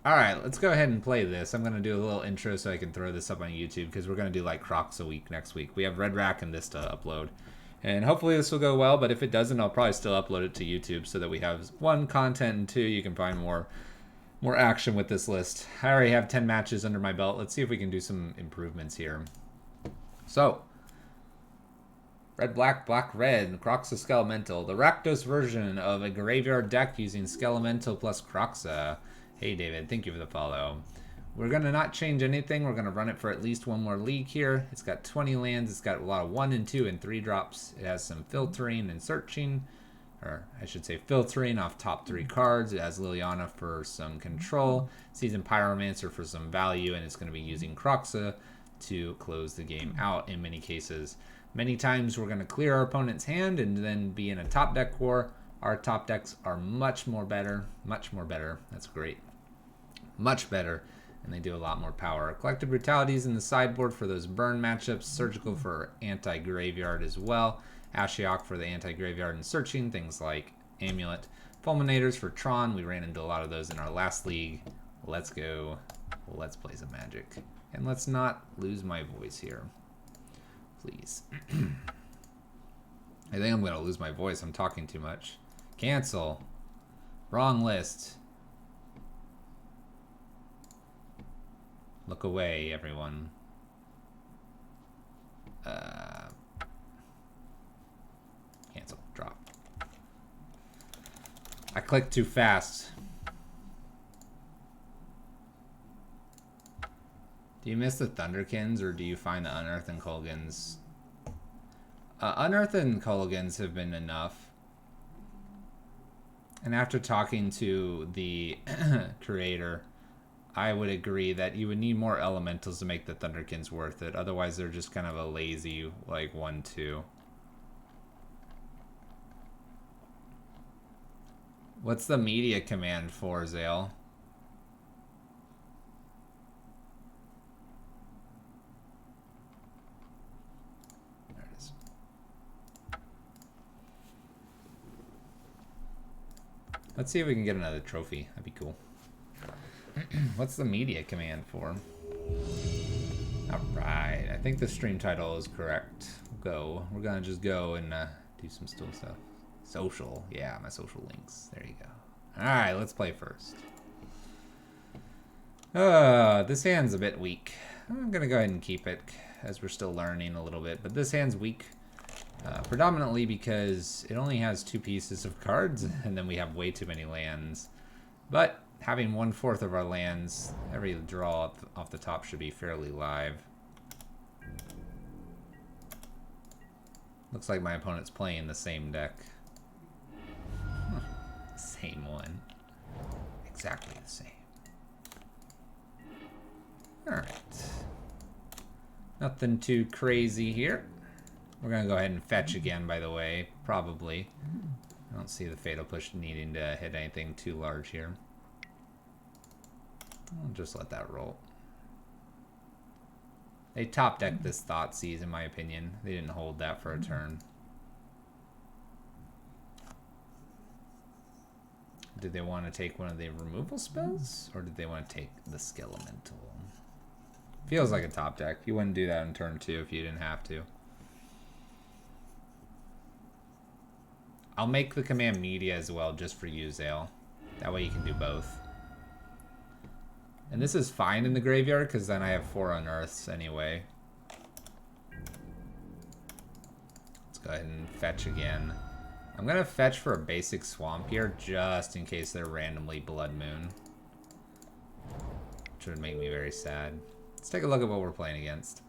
Alright, let's go ahead and play this. I'm going to do a little intro so I can throw this up on YouTube because we're going to do like Kroxa week next week. We have Red Rack and this to upload. And hopefully this will go well, but if it doesn't, I'll probably still upload it to YouTube so that we have one, content, and two, you can find more action with this list. I already have 10 matches under my belt. Let's see if we can do some improvements here. So, red, black, black, red, Kroxa Skelemental. The Rakdos version of a graveyard deck using Skelemental plus Kroxa. Hey David, thank you for the follow. We're going to not change anything. We're going to run it for at least one more league here. It's got 20 lands. It's got a lot of 1 and 2 and 3 drops. It has some filtering and searching. Or I should say filtering off top 3 cards. It has Liliana for some control. Seasoned Pyromancer for some value. And it's going to be using Kroxa to close the game out in many cases. Many times we're going to clear our opponent's hand and then be in a top deck war. Our top decks are much more better. Much more better. That's great. Much better. And they do a lot more power. Collective Brutality is in the sideboard for those burn matchups. Surgical for anti-graveyard as well. Ashiok for the anti-graveyard and searching. Things like Amulet. Fulminators for Tron. We ran into a lot of those in our last league. Let's go. Let's play some Magic. And let's not lose my voice here. Please. I think I'm going to lose my voice. I'm talking too much. Cancel. Wrong list. Look away, everyone. Cancel. Drop. I clicked too fast. Do you miss the Thunderkins, or do you find the Unearthed and Kolaghan's? Unearthed and Kolaghan's have been enough. And after talking to the creator, I would agree that you would need more elementals to make the Thunderkins worth it. Otherwise, they're just kind of a lazy, like, 1-2. What's the media command for, Zale? There it is. Let's see if we can get another trophy. That'd be cool. What's the media command for? Alright, I think the stream title is correct. Go. We're gonna just go and do some still stuff. Social. Yeah, my social links. There you go. Alright, let's play first. This hand's a bit weak. I'm gonna go ahead and keep it as we're still learning a little bit. But this hand's weak. Predominantly because it only has 2 pieces of cards and then we have way too many lands. But having 1/4 of our lands, every draw off the top should be fairly live. Looks like my opponent's playing the same deck. Same one. Exactly the same. Alright. Nothing too crazy here. We're going to go ahead and fetch again, by the way. Probably. I don't see the Fatal Push needing to hit anything too large here. I'll just let that roll. They top decked this Thoughtseize, in my opinion. They didn't hold that for a turn. Did they want to take one of the removal spells? Or did they want to take the Skelemental? Feels like a top deck. You wouldn't do that in turn 2 if you didn't have to. I'll make the command media as well just for you, Zale. That way you can do both. And this is fine in the graveyard because then I have 4 unearths anyway. Let's go ahead and fetch again. I'm going to fetch for a basic swamp here just in case they're randomly Blood Moon. Which would make me very sad. Let's take a look at what we're playing against.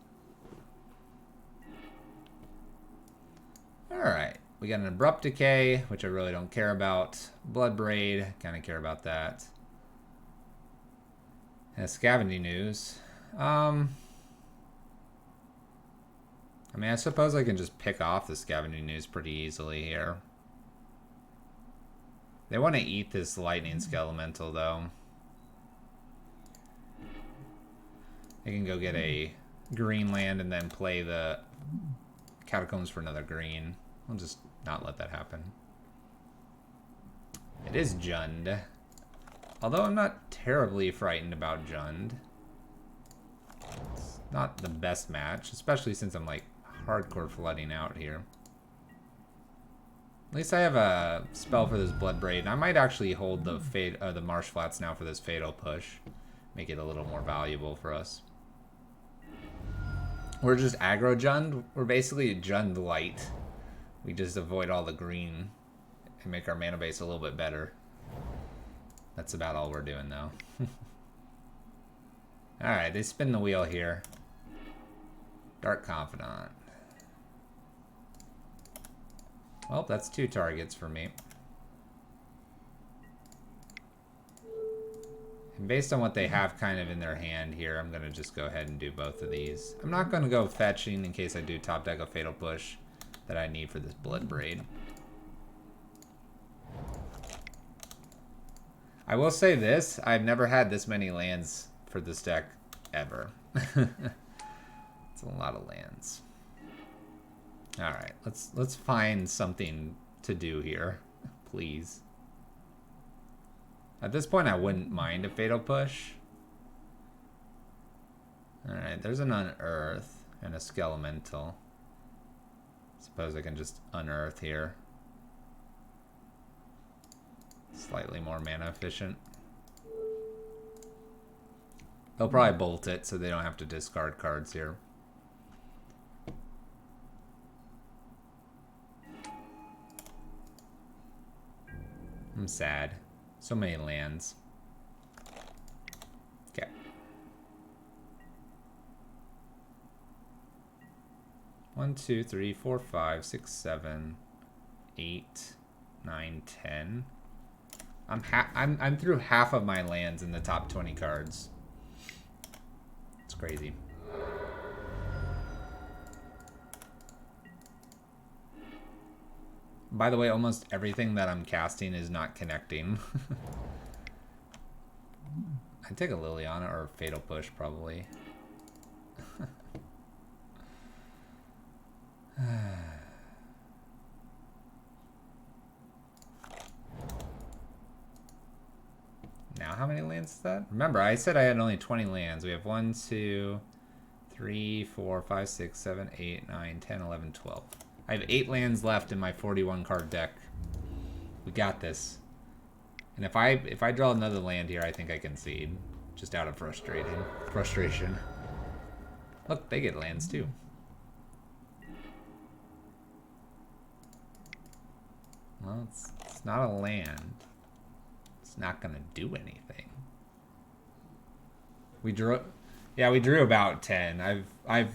Alright. We got an Abrupt Decay, which I really don't care about. Blood Braid, kind of care about that. And Scavenging Ooze. I mean, I suppose I can just pick off the Scavenging Ooze pretty easily here. They want to eat this Lightning Skelemental, though. They can go get a green land and then play the Catacombs for another green. I'll just not let that happen. It is Jund. Although I'm not terribly frightened about Jund. It's not the best match, especially since I'm like hardcore flooding out here. At least I have a spell for this Blood Braid, and I might actually hold the Marsh Flats now for this Fatal Push. Make it a little more valuable for us. We're just aggro Jund. We're basically Jund light. We just avoid all the green and make our mana base a little bit better. That's about all we're doing though. Alright, they spin the wheel here. Dark Confidant. Well, that's 2 targets for me. And based on what they have kind of in their hand here, I'm going to just go ahead and do both of these. I'm not going to go fetching in case I do top deck a Fatal Push that I need for this Blood Braid. I will say this, I've never had this many lands for this deck ever. It's a lot of lands. Alright, let's find something to do here, please. At this point I wouldn't mind a Fatal Push. Alright, there's an Unearth and a Skelemental. Suppose I can just Unearth here. Slightly more mana efficient. They'll probably bolt it so they don't have to discard cards here. I'm sad. So many lands. Okay. One, two, three, four, 5, 6, 7, 8, 9, 10. I'm through half of my lands in the top 20 cards. It's crazy. By the way, almost everything that I'm casting is not connecting. I'd take a Liliana or a Fatal Push, probably. Now, how many lands is that? Remember, I said I had only 20 lands. We have 1, 2, 3, 4, 5, 6, 7, 8, 9, 10, 11, 12. I have 8 lands left in my 41 card deck. We got this. And if I draw another land here, I think I concede. Just out of frustration. Look, they get lands too. Well, it's not a land. It's not gonna do anything. We drew about 10. I've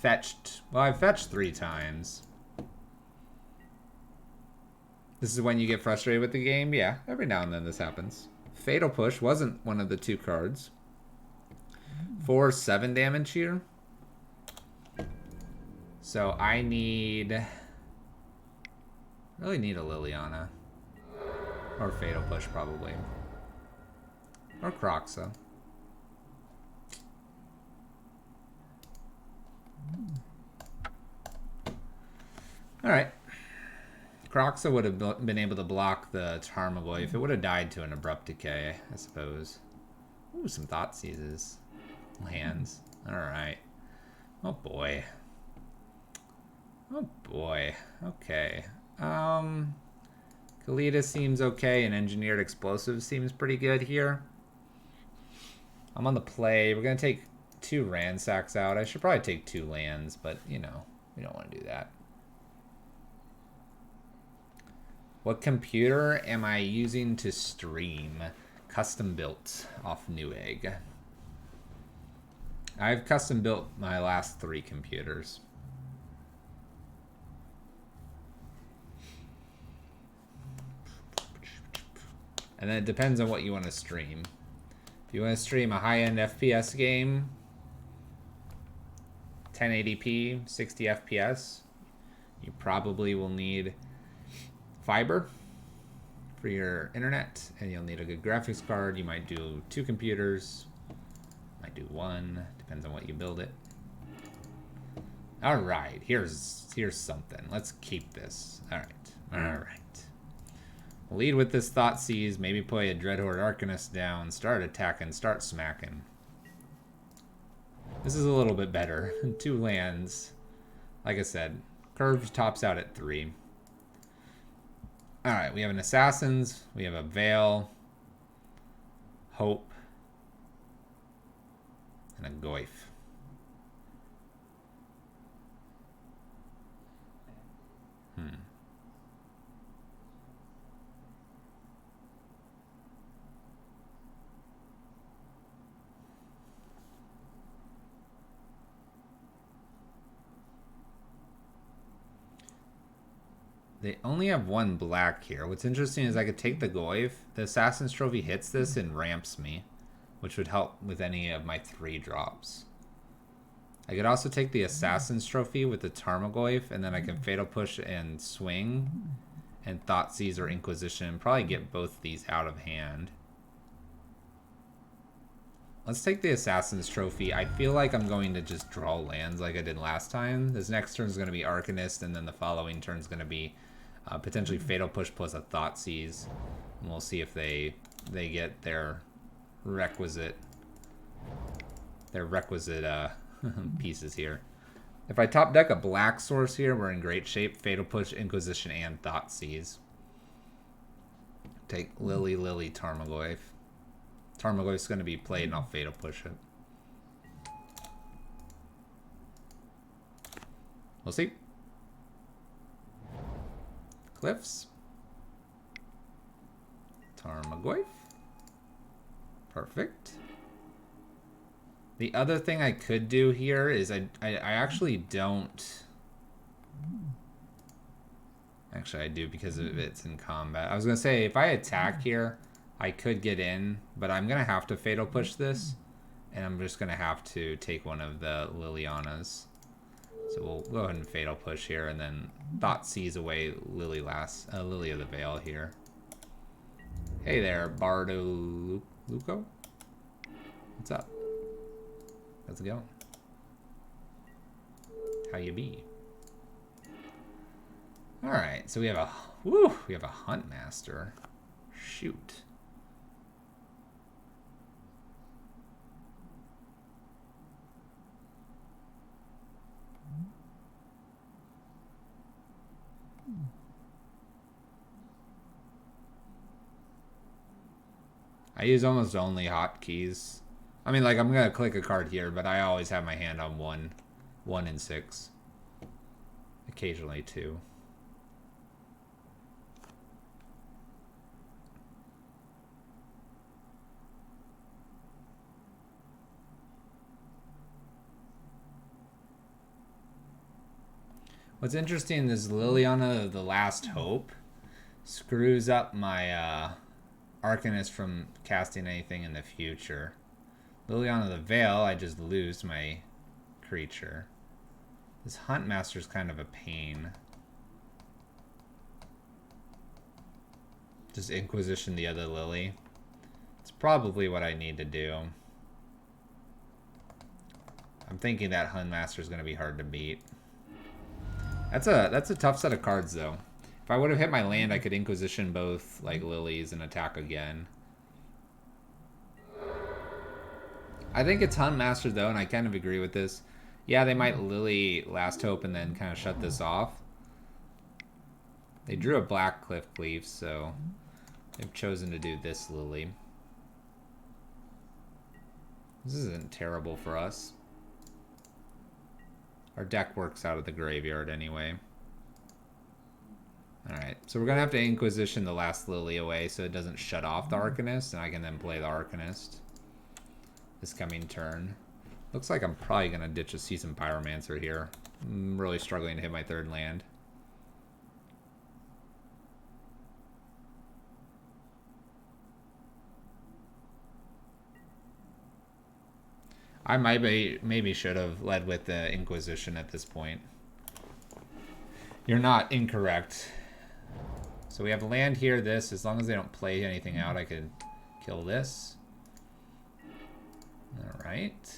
fetched 3 times. This is when you get frustrated with the game? Yeah, every now and then this happens. Fatal Push wasn't one of the 2 cards. 4, 7 damage here. So I really need a Liliana. Or Fatal Push, probably. Or Kroxa. Alright. Kroxa would have been able to block the Tarmogoyf if it would have died to an Abrupt Decay, I suppose. Ooh, some Thought Seizes. Lands. Alright. Oh boy. Oh boy. Okay. Kalita seems okay, and Engineered Explosives seems pretty good here. I'm on the play. We're going to take 2 Ransacks out. I should probably take 2 lands, but, you know, we don't want to do that. What computer am I using to stream? Custom built off Newegg. I've custom built my last 3 computers. And then it depends on what you want to stream. If you want to stream a high-end FPS game, 1080p, 60 FPS, you probably will need fiber for your internet, and you'll need a good graphics card. You might do 2 computers, might do 1, depends on what you build it. All right, here's something. Let's keep this. All right. Lead with this Thoughtseize, maybe play a Dreadhorde Arcanist down, start attacking, start smacking. This is a little bit better. 2 lands. Like I said, curve tops out at 3. Alright, we have an Assassins, we have a Veil, Hope, and a Goyf. They only have 1 black here. What's interesting is I could take the Goyf. The Assassin's Trophy hits this and ramps me, which would help with any of my 3 drops. I could also take the Assassin's Trophy with the Tarmogoyf, and then I can Fatal Push and swing, and Thoughtseize or Inquisition, and probably get both these out of hand. Let's take the Assassin's Trophy. I feel like I'm going to just draw lands like I did last time. This next turn is going to be Arcanist, and then the following turn is going to be potentially Fatal Push plus a Thoughtseize. And we'll see if they get their requisite pieces here. If I top deck a black source here, we're in great shape. Fatal Push, Inquisition, and Thoughtseize. Take Lily, Tarmogoyf. Tarmogoyf's going to be played, and I'll Fatal Push it. We'll see. Cliffs. Tarmogoyf. Perfect. The other thing I could do here is I actually don't... Actually, I do because it's in combat. I was going to say, if I attack here, I could get in, but I'm going to have to Fatal Push this, and I'm just going to have to take one of the Lilianas. So we'll go ahead and Fatal Push here, and then Thoughtseize away Lily of the Veil here. Hey there, Bardo Luco. What's up? How's it going? How you be? All right, so we have a Hunt Master. Shoot. I use almost only hotkeys. I mean, like, I'm gonna click a card here, but I always have my hand on 1 and 6. Occasionally 2. What's interesting is Liliana, the Last Hope, screws up my Arcanist from casting anything in the future. Liliana the Veil, I just lose my creature. This Hunt Master is kind of a pain. Just Inquisition the other Lily. It's probably what I need to do. I'm thinking that Hunt Master is going to be hard to beat. That's a tough set of cards, though. If I would have hit my land, I could Inquisition both like lilies and attack again. I think it's Hunt Master, though, and I kind of agree with this. Yeah, they might Lily Last Hope and then kind of shut this off. They drew a black Cliff Cleave, so they've chosen to do this Lily. This isn't terrible for us. Our deck works out of the graveyard anyway. Alright, so we're going to have to Inquisition the last Lily away so it doesn't shut off the Arcanist, and I can then play the Arcanist this coming turn. Looks like I'm probably going to ditch a Seasoned Pyromancer here. I'm really struggling to hit my 3rd land. I maybe should have led with the Inquisition at this point. You're not incorrect. So we have land here, this. As long as they don't play anything out, I could kill this. Alright.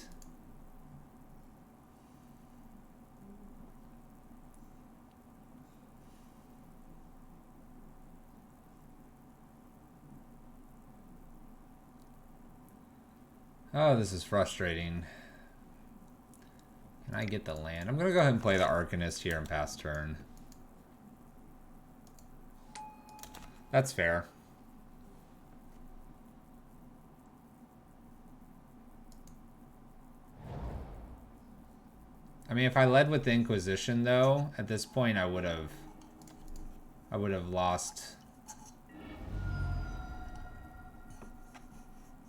Oh, this is frustrating. Can I get the land? I'm going to go ahead and play the Arcanist here and pass turn. That's fair. I mean, if I led with the Inquisition, though, at this point I would have lost.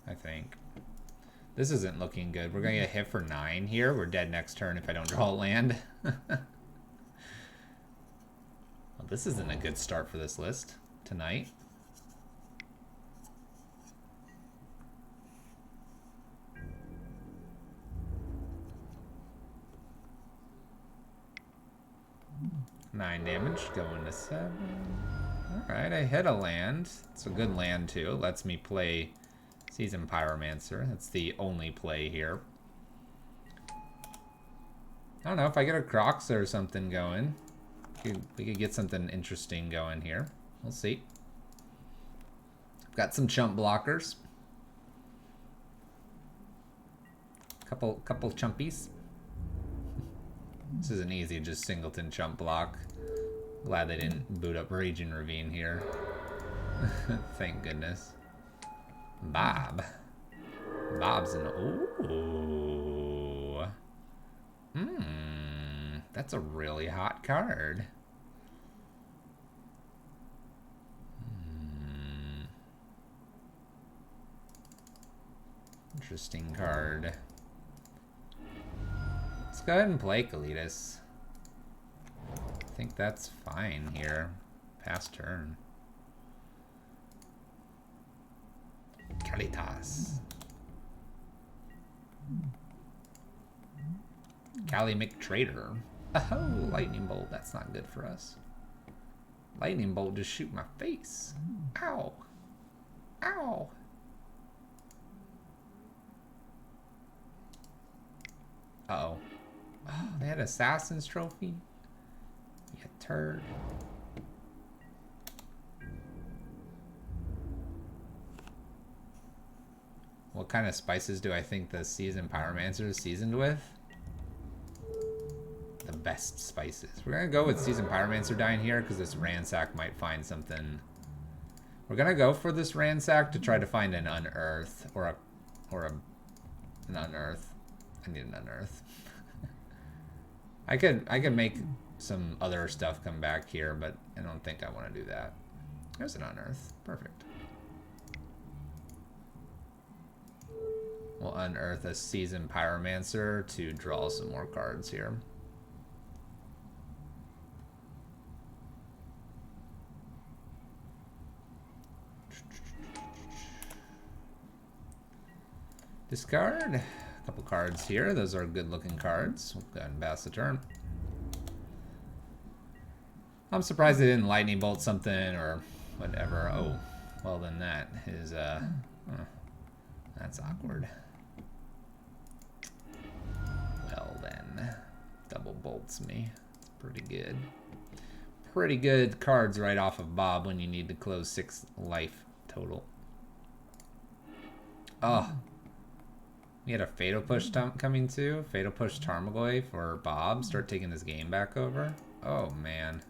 I think. This isn't looking good. We're going to get hit for 9 here. We're dead next turn if I don't draw a land. Well, this isn't a good start for this list tonight. Nine damage, going to 7. Alright, I hit a land. It's a good land, too. It lets me play Seasoned Pyromancer. That's the only play here. I don't know, if I get a Kroxa or something going, we could get something interesting going here. We'll see. Got some chump blockers. Couple chumpies. This isn't easy, just singleton chump block. Glad they didn't boot up Raging Ravine here. Thank goodness. Bob. Bob's an... Ooh. That's a really hot card. Interesting card. Let's go ahead and play Kalitas. I think that's fine here. Pass turn. Kalitas. Kali McTrader. Oh, Lightning Bolt. That's not good for us. Lightning Bolt just shoot my face. Ow. Ow. Uh-oh. Oh, they had Assassin's Trophy? You turd. What kind of spices do I think the Seasoned Pyromancer is seasoned with? The best spices. We're going to go with Seasoned Pyromancer dying here because this Ransack might find something. We're going to go for this Ransack to try to find an Unearth or an Unearth. I need an Unearth. I could make some other stuff come back here, but I don't think I want to do that. There's an Unearth. Perfect. We'll unearth a Seasoned Pyromancer to draw some more cards here. Discard. A couple cards here. Those are good looking cards. We'll go ahead and pass the turn. I'm surprised they didn't lightning bolt something or whatever. Oh, well then that is that's awkward. Well then, double bolts me. It's pretty good. Pretty good cards right off of Bob when you need to close 6 life total. Oh. We had a Fatal Push coming too. Fatal Push Tarmogoyf for Bob. Start taking this game back over. Oh, man.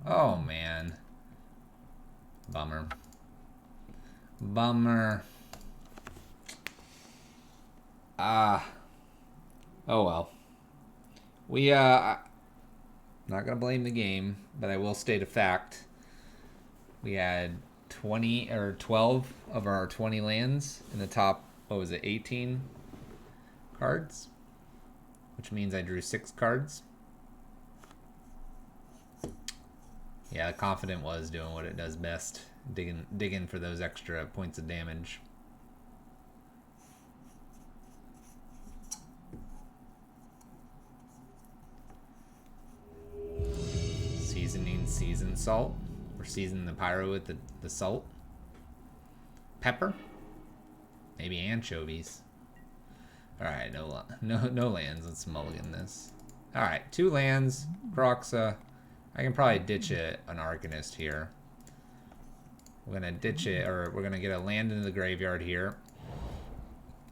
Oh, man. Bummer. Bummer. Ah. Oh, well. We, not gonna blame the game, but I will state a fact. We had 20 or 12 of our 20 lands in the top, what was it, 18 cards? Which means I drew 6 cards. Yeah, Confident was doing what it does best. Digging for those extra points of damage. Seasoned salt. Or season the pyro with the salt. Pepper. Maybe anchovies. Alright, no lands. Let's mulligan this. Alright, 2 lands. Kroxa. I can probably ditch an Arcanist here. We're gonna ditch it, or we're gonna get a land into the graveyard here.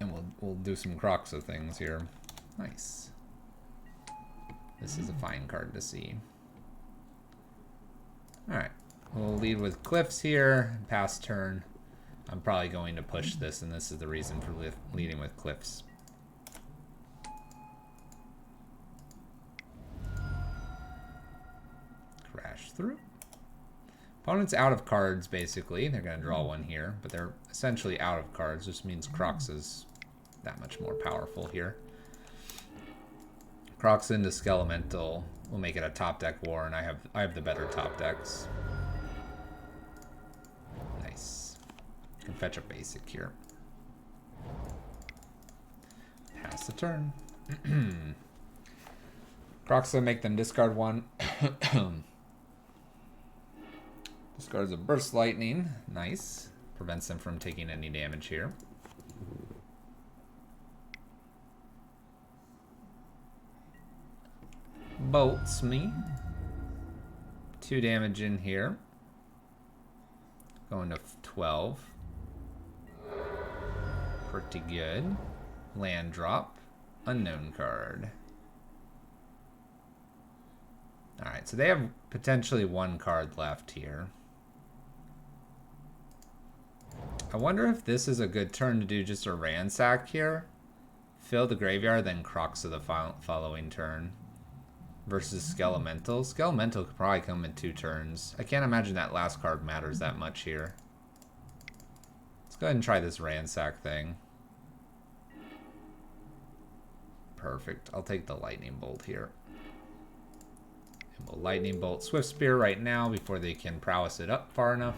And we'll do some Kroxa things here. Nice. This is a fine card to see. Alright. We'll lead with Cliffs here. Pass turn. I'm probably going to push this, and this is the reason for leading with Cliffs. Crash through. Opponent's out of cards, basically. They're going to draw one here, but they're essentially out of cards. This means Kroxa's that much more powerful here. Kroxa into Skelemental will make it a top deck war, and I have the better top decks. Nice. Can fetch a basic here. Pass the turn. Kroxa make them discard one. Discards a Burst Lightning. Nice. Prevents them from taking any damage here. Bolts me. 2 damage in here. Going to 12. Pretty good. Land drop. Unknown card. Alright, so they have potentially 1 card left here. I wonder if this is a good turn to do just a ransack here. Fill the graveyard, then Kroxa the following turn. Versus Skelemental. Skelemental could probably come in 2 turns. I can't imagine that last card matters that much here. Let's go ahead and try this ransack thing. Perfect. I'll take the lightning bolt here. And we'll lightning bolt Swift Spear right now before they can prowess it up far enough.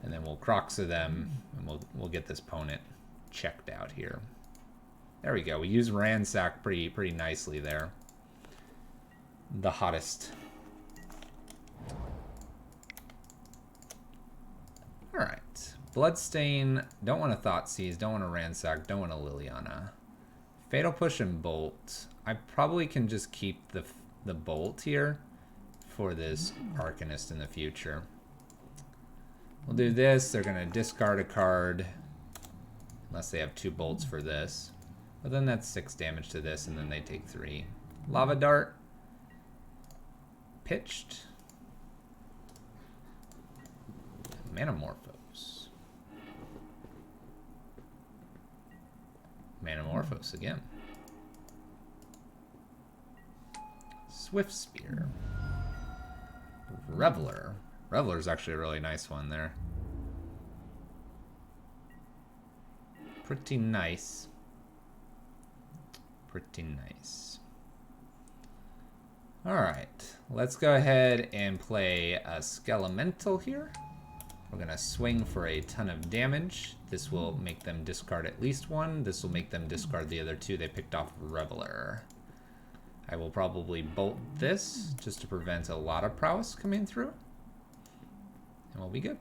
And then we'll Kroxa them, and we'll get this opponent checked out here. There we go. We use ransack pretty nicely there. The hottest. Alright. Bloodstain. Don't want to Thoughtseize. Don't want to ransack. Don't want to Liliana. Fatal Push and Bolt. I probably can just keep the Bolt here for this Arcanist in the future. We'll do this. They're going to discard a card. Unless they have 2 bolts for this. But then that's 6 damage to this, and then they take 3. Lava Dart. Pitched. Manamorphose. Manamorphose again. Swift Spear. Reveler. Reveler's actually a really nice one there. Pretty nice. Pretty nice. Alright, let's go ahead and play a Skelemental here. We're going to swing for a ton of damage. This will make them discard at least 1. This will make them discard the other 2. They picked off Reveler. I will probably bolt this just to prevent a lot of prowess coming through. And we'll be good.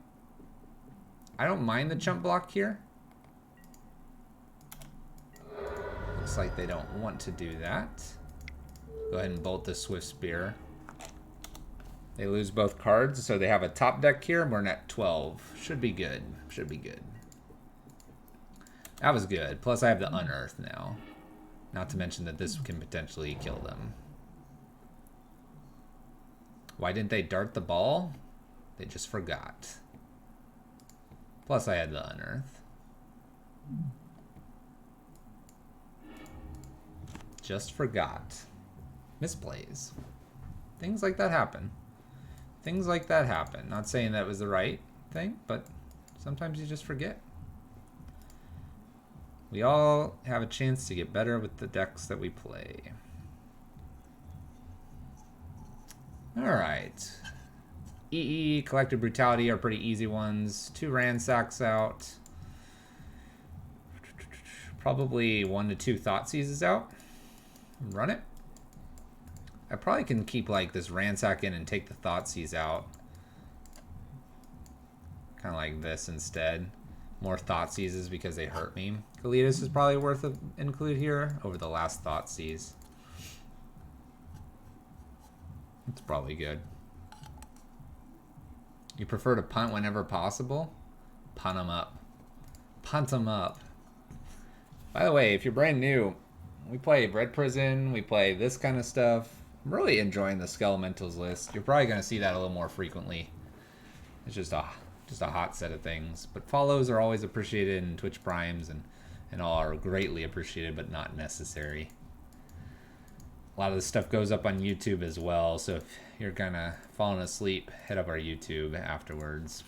I don't mind the jump block here. Looks like they don't want to do that. Go ahead and bolt the Swift Spear. They lose both cards, so they have a top deck here. We're at 12. Should be good. Should be good. That was good. Plus I have the Unearth now. Not to mention that this can potentially kill them. Why didn't they dart the ball? They just forgot. Plus I had the Unearth. Just forgot. Misplays. Things like that happen. Things like that happen. Not saying that was the right thing, but sometimes you just forget. We all have a chance to get better with the decks that we play. Alright. EE, Collective Brutality are pretty easy ones. 2 Ransacks out. Probably 1 to 2 Thoughtseizes out. Run it. I probably can keep like this Ransack in and take the Thoughtseize out. Kind of like this instead. More Thoughtseizes because they hurt me. Kalidas is probably worth to include here over the last Thoughtseize. It's probably good. You prefer to punt whenever possible? Punt them up. Punt them up. By the way, if you're brand new, we play Red Prison, we play this kind of stuff. I'm really enjoying the Skelementals list. You're probably going to see that a little more frequently. It's just a hot set of things. But follows are always appreciated, and Twitch Primes and all are greatly appreciated, but not necessary. A lot of this stuff goes up on YouTube as well, so if you're kind of falling asleep, head up our YouTube afterwards.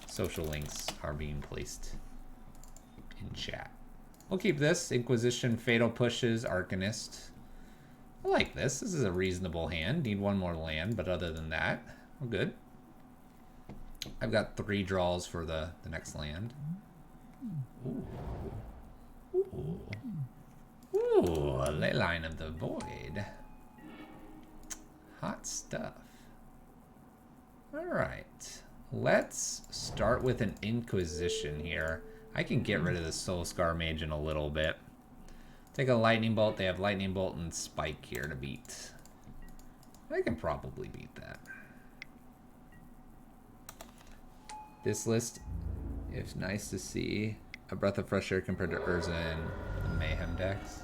Social links are being placed in chat. We'll keep this. Inquisition, Fatal Pushes, Arcanist. I like this. This is a reasonable hand. Need one more land, but other than that, we're good. I've got 3 draws for the next land. Ooh. Ooh. Ooh, a Leyline of the Void. Hot stuff. Alright. Let's start with an Inquisition here. I can get rid of the Soul Scar Mage in a little bit. Take a Lightning Bolt. They have Lightning Bolt and Spike here to beat. I can probably beat that. This list, it's nice to see a breath of fresh air compared to Urza and the Mayhem decks.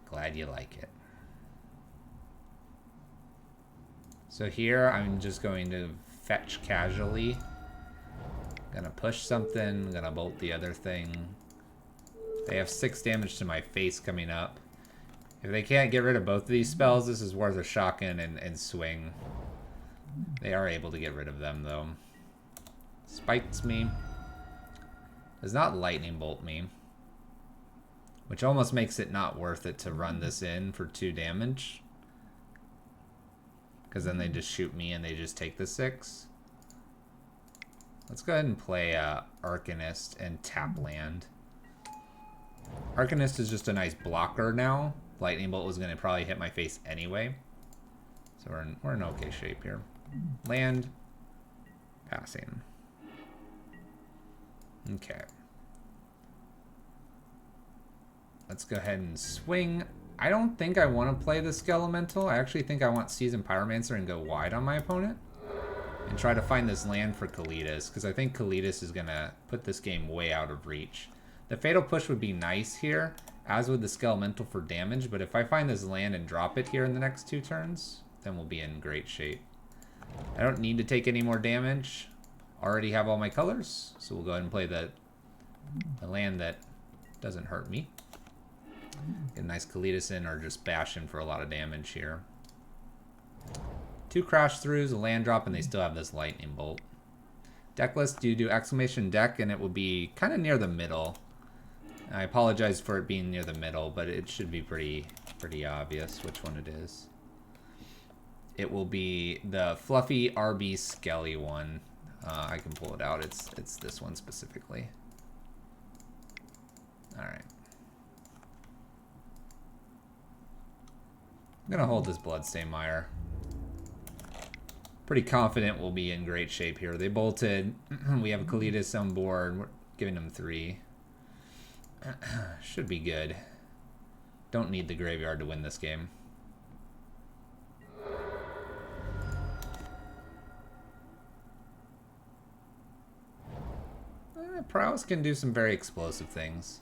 Glad you like it. So here I'm just going to fetch casually. Gonna push something, gonna bolt the other thing. They have 6 damage to my face coming up. If they can't get rid of both of these spells, this is worth a shotgun and swing. They are able to get rid of them though. Spikes me. Does not lightning bolt me. Which almost makes it not worth it to run this in for 2 damage. Because then they just shoot me and they just take the 6. Let's go ahead and play Arcanist and tap land. Arcanist is just a nice blocker now. Lightning Bolt was going to probably hit my face anyway. So we're in okay shape here. Land. Passing. Okay. Let's go ahead and swing. I don't think I want to play the Skelemental. I actually think I want Seasoned Pyromancer and go wide on my opponent. And try to find this land for Kalitas, because I think Kalitas is going to put this game way out of reach. The Fatal Push would be nice here, as would the Skelemental for damage, but if I find this land and drop it here in the next 2 turns, then we'll be in great shape. I don't need to take any more damage. Already have all my colors, so we'll go ahead and play the land that doesn't hurt me. Get a nice Kalitas in, or just bash in for a lot of damage here. 2 crash throughs, a land drop, and they still have this lightning bolt. Deck list, you do exclamation deck, and it will be kind of near the middle. I apologize for it being near the middle, but it should be pretty obvious which one it is. It will be the fluffy RB Skelly one. I can pull it out. It's this one specifically. All right. I'm gonna hold this Bloodstain Mire. Pretty confident we'll be in great shape here. They bolted. We have Kalitas on board. We're giving them 3. Should be good. Don't need the graveyard to win this game. Prowess can do some very explosive things.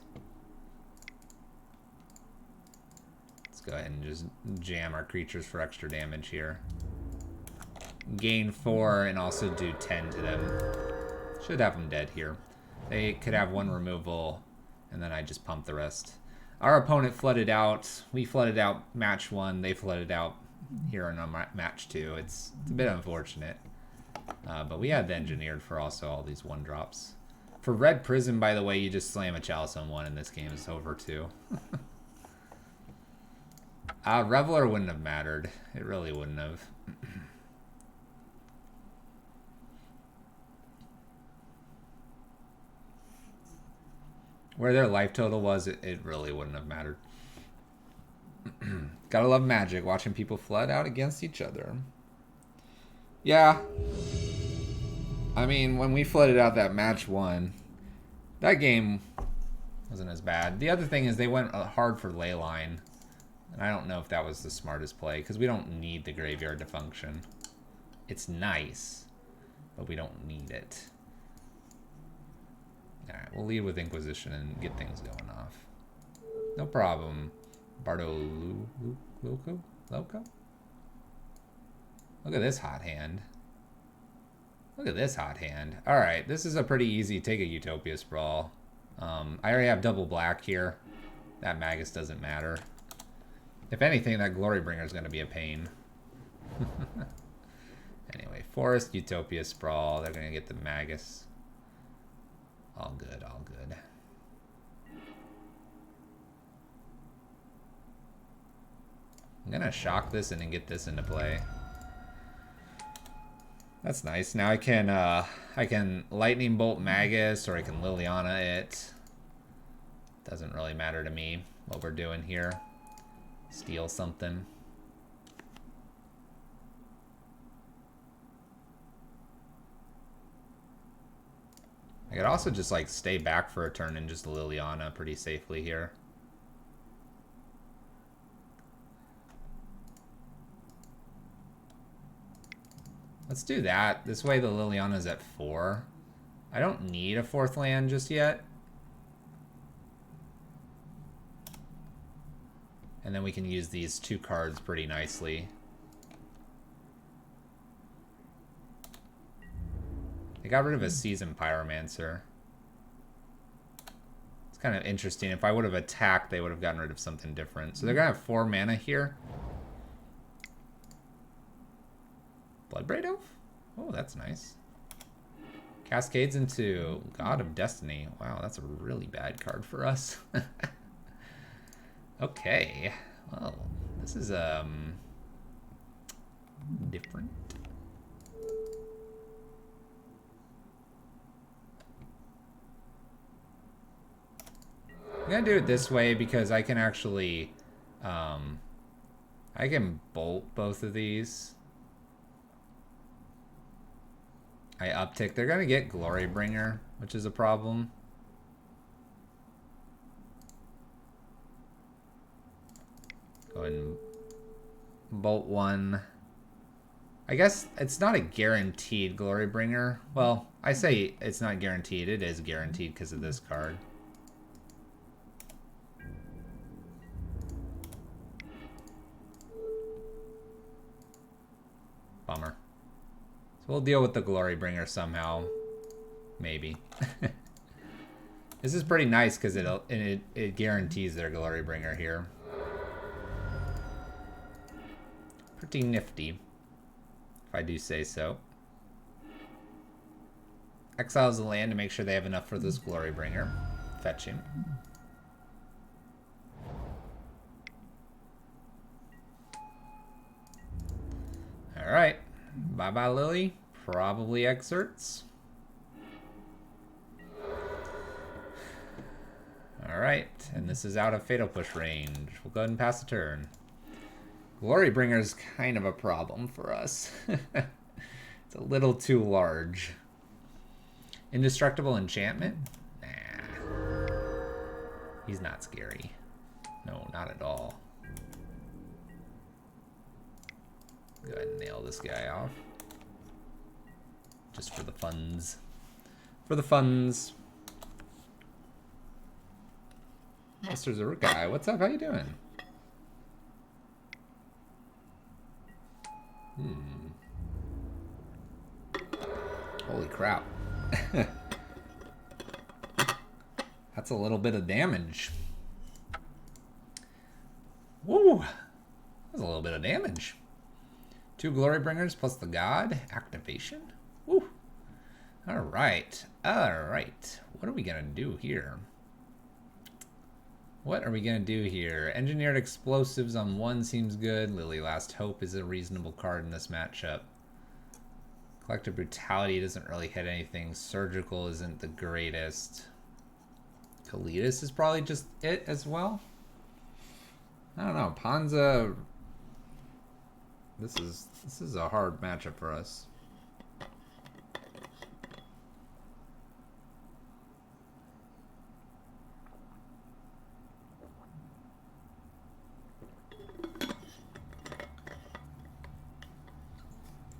Let's go ahead and just jam our creatures for extra damage here. Gain 4 and also do 10 to them. Should have them dead here. They could have 1 removal, and then I just pump the rest. Our opponent flooded out. We flooded out match 1. They flooded out here in match 2. It's a bit unfortunate. But we had the engineered for also all these 1-drops. For Red Prison, by the way, you just slam a Chalice on 1 and this game is over too. Reveler wouldn't have mattered. It really wouldn't have. Where their life total was, it really wouldn't have mattered. Gotta love Magic, watching people flood out against each other. Yeah. I mean, when we flooded out that match 1, that game wasn't as bad. The other thing is they went hard for Leyline. And I don't know if that was the smartest play, because we don't need the graveyard to function. It's nice, but we don't need it. Alright, we'll lead with Inquisition and get things going off. No problem. Loco? Look at this hot hand. Look at this hot hand. Alright, this is a pretty easy take a Utopia Sprawl. I already have double black here. That Magus doesn't matter. If anything, that Glorybringer is going to be a pain. Anyway, Forest, Utopia Sprawl. They're going to get the Magus. All good, all good. I'm going to shock this and then get this into play. That's nice. Now I can Lightning Bolt Magus, or I can Liliana it. Doesn't really matter to me what we're doing here. Steal something. I could also just like stay back for a turn and just Liliana pretty safely here. Let's do that. This way the Liliana's at 4. I don't need a 4th land just yet. And then we can use these 2 cards pretty nicely. They got rid of a Seasoned Pyromancer. It's kind of interesting. If I would have attacked, they would have gotten rid of something different. So they're going to have 4 mana here. Bloodbraid Elf? Oh, that's nice. Cascades into God of Destiny. Wow, that's a really bad card for us. Okay. Well, this is different. I'm gonna do it this way because I can actually I can bolt both of these. I uptick. They're gonna get Glorybringer, which is a problem. Go ahead and bolt 1. I guess it's not a guaranteed Glorybringer. Well, I say it's not guaranteed. It is guaranteed because of this card. Bummer. So we'll deal with the Glorybringer somehow. Maybe. This is pretty nice because it guarantees their Glorybringer here. Pretty nifty, if I do say so. Exiles the land to make sure they have enough for this Glorybringer. Fetch him. Alright. Bye-bye, Lily. Probably excerpts. Alright, and this is out of Fatal Push range. We'll go ahead and pass the turn. Glorybringer is kind of a problem for us. It's a little too large. Indestructible Enchantment? Nah. He's not scary. No, not at all. Go ahead and nail this guy off. Just for the funds. For the funds. Mr. Zaruk guy, what's up? How you doing? Holy crap. That's a little bit of damage. Woo! That's a little bit of damage. 2 Glorybringers plus the God. Activation. Woo! Alright. Alright. What are we gonna do here? What are we gonna do here? Engineered Explosives on 1 seems good. Lily Last Hope is a reasonable card in this matchup. Collective Brutality doesn't really hit anything. Surgical isn't the greatest. Kalidas is probably just it as well. I don't know. Panza. This is a hard matchup for us.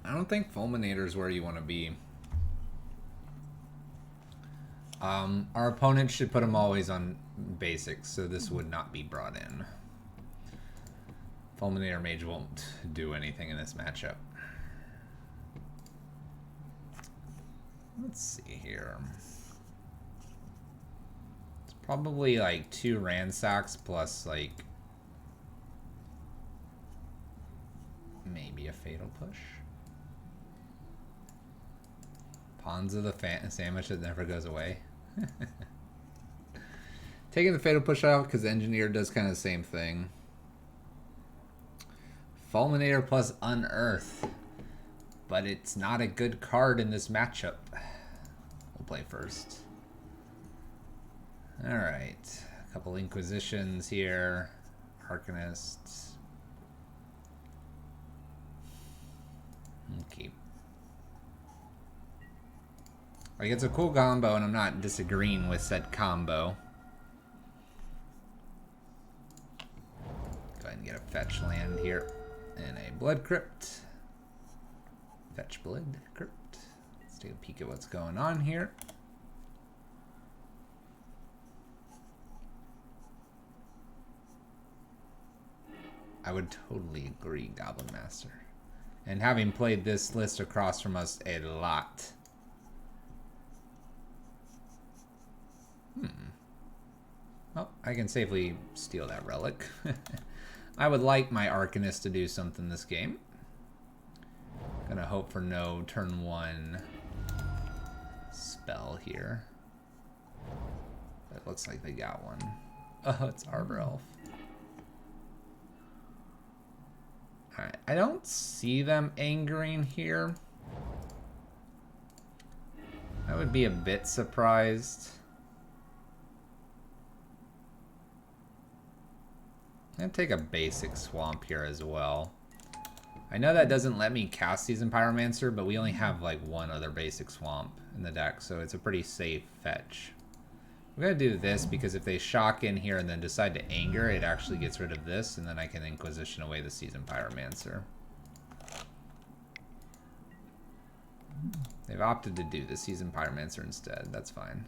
I don't think Fulminator is where you want to be. Our opponent should put them always on basics, so this would not be brought in. Fulminator Mage won't do anything in this matchup. Let's see here. It's probably like 2 Ransacks plus like maybe a Fatal Push. Ponza the sandwich that never goes away. Taking the Fatal Push out because Engineer does kind of the same thing. Fulminator plus Unearth. But it's not a good card in this matchup. We'll play first. Alright. A couple Inquisitions here. Arcanists. Okay. Like, it's a cool combo, and I'm not disagreeing with said combo. Go ahead and get a fetch land here. And a Blood Crypt. Fetch Blood Crypt. Let's take a peek at what's going on here. I would totally agree, Goblin Master. And having played this list across from us a lot. Well, I can safely steal that relic. I would like my Arcanist to do something this game. Gonna hope for no turn 1 spell here. It looks like they got one. Oh, it's Arbor Elf. Alright, I don't see them angering here. I would be a bit surprised. I'm gonna take a basic swamp here as well. I know that doesn't let me cast Seasoned Pyromancer, but we only have like one other basic swamp in the deck, so it's a pretty safe fetch. We're gonna do this because if they shock in here and then decide to anger, it actually gets rid of this, and then I can Inquisition away the Seasoned Pyromancer. They've opted to do the Seasoned Pyromancer instead. That's fine.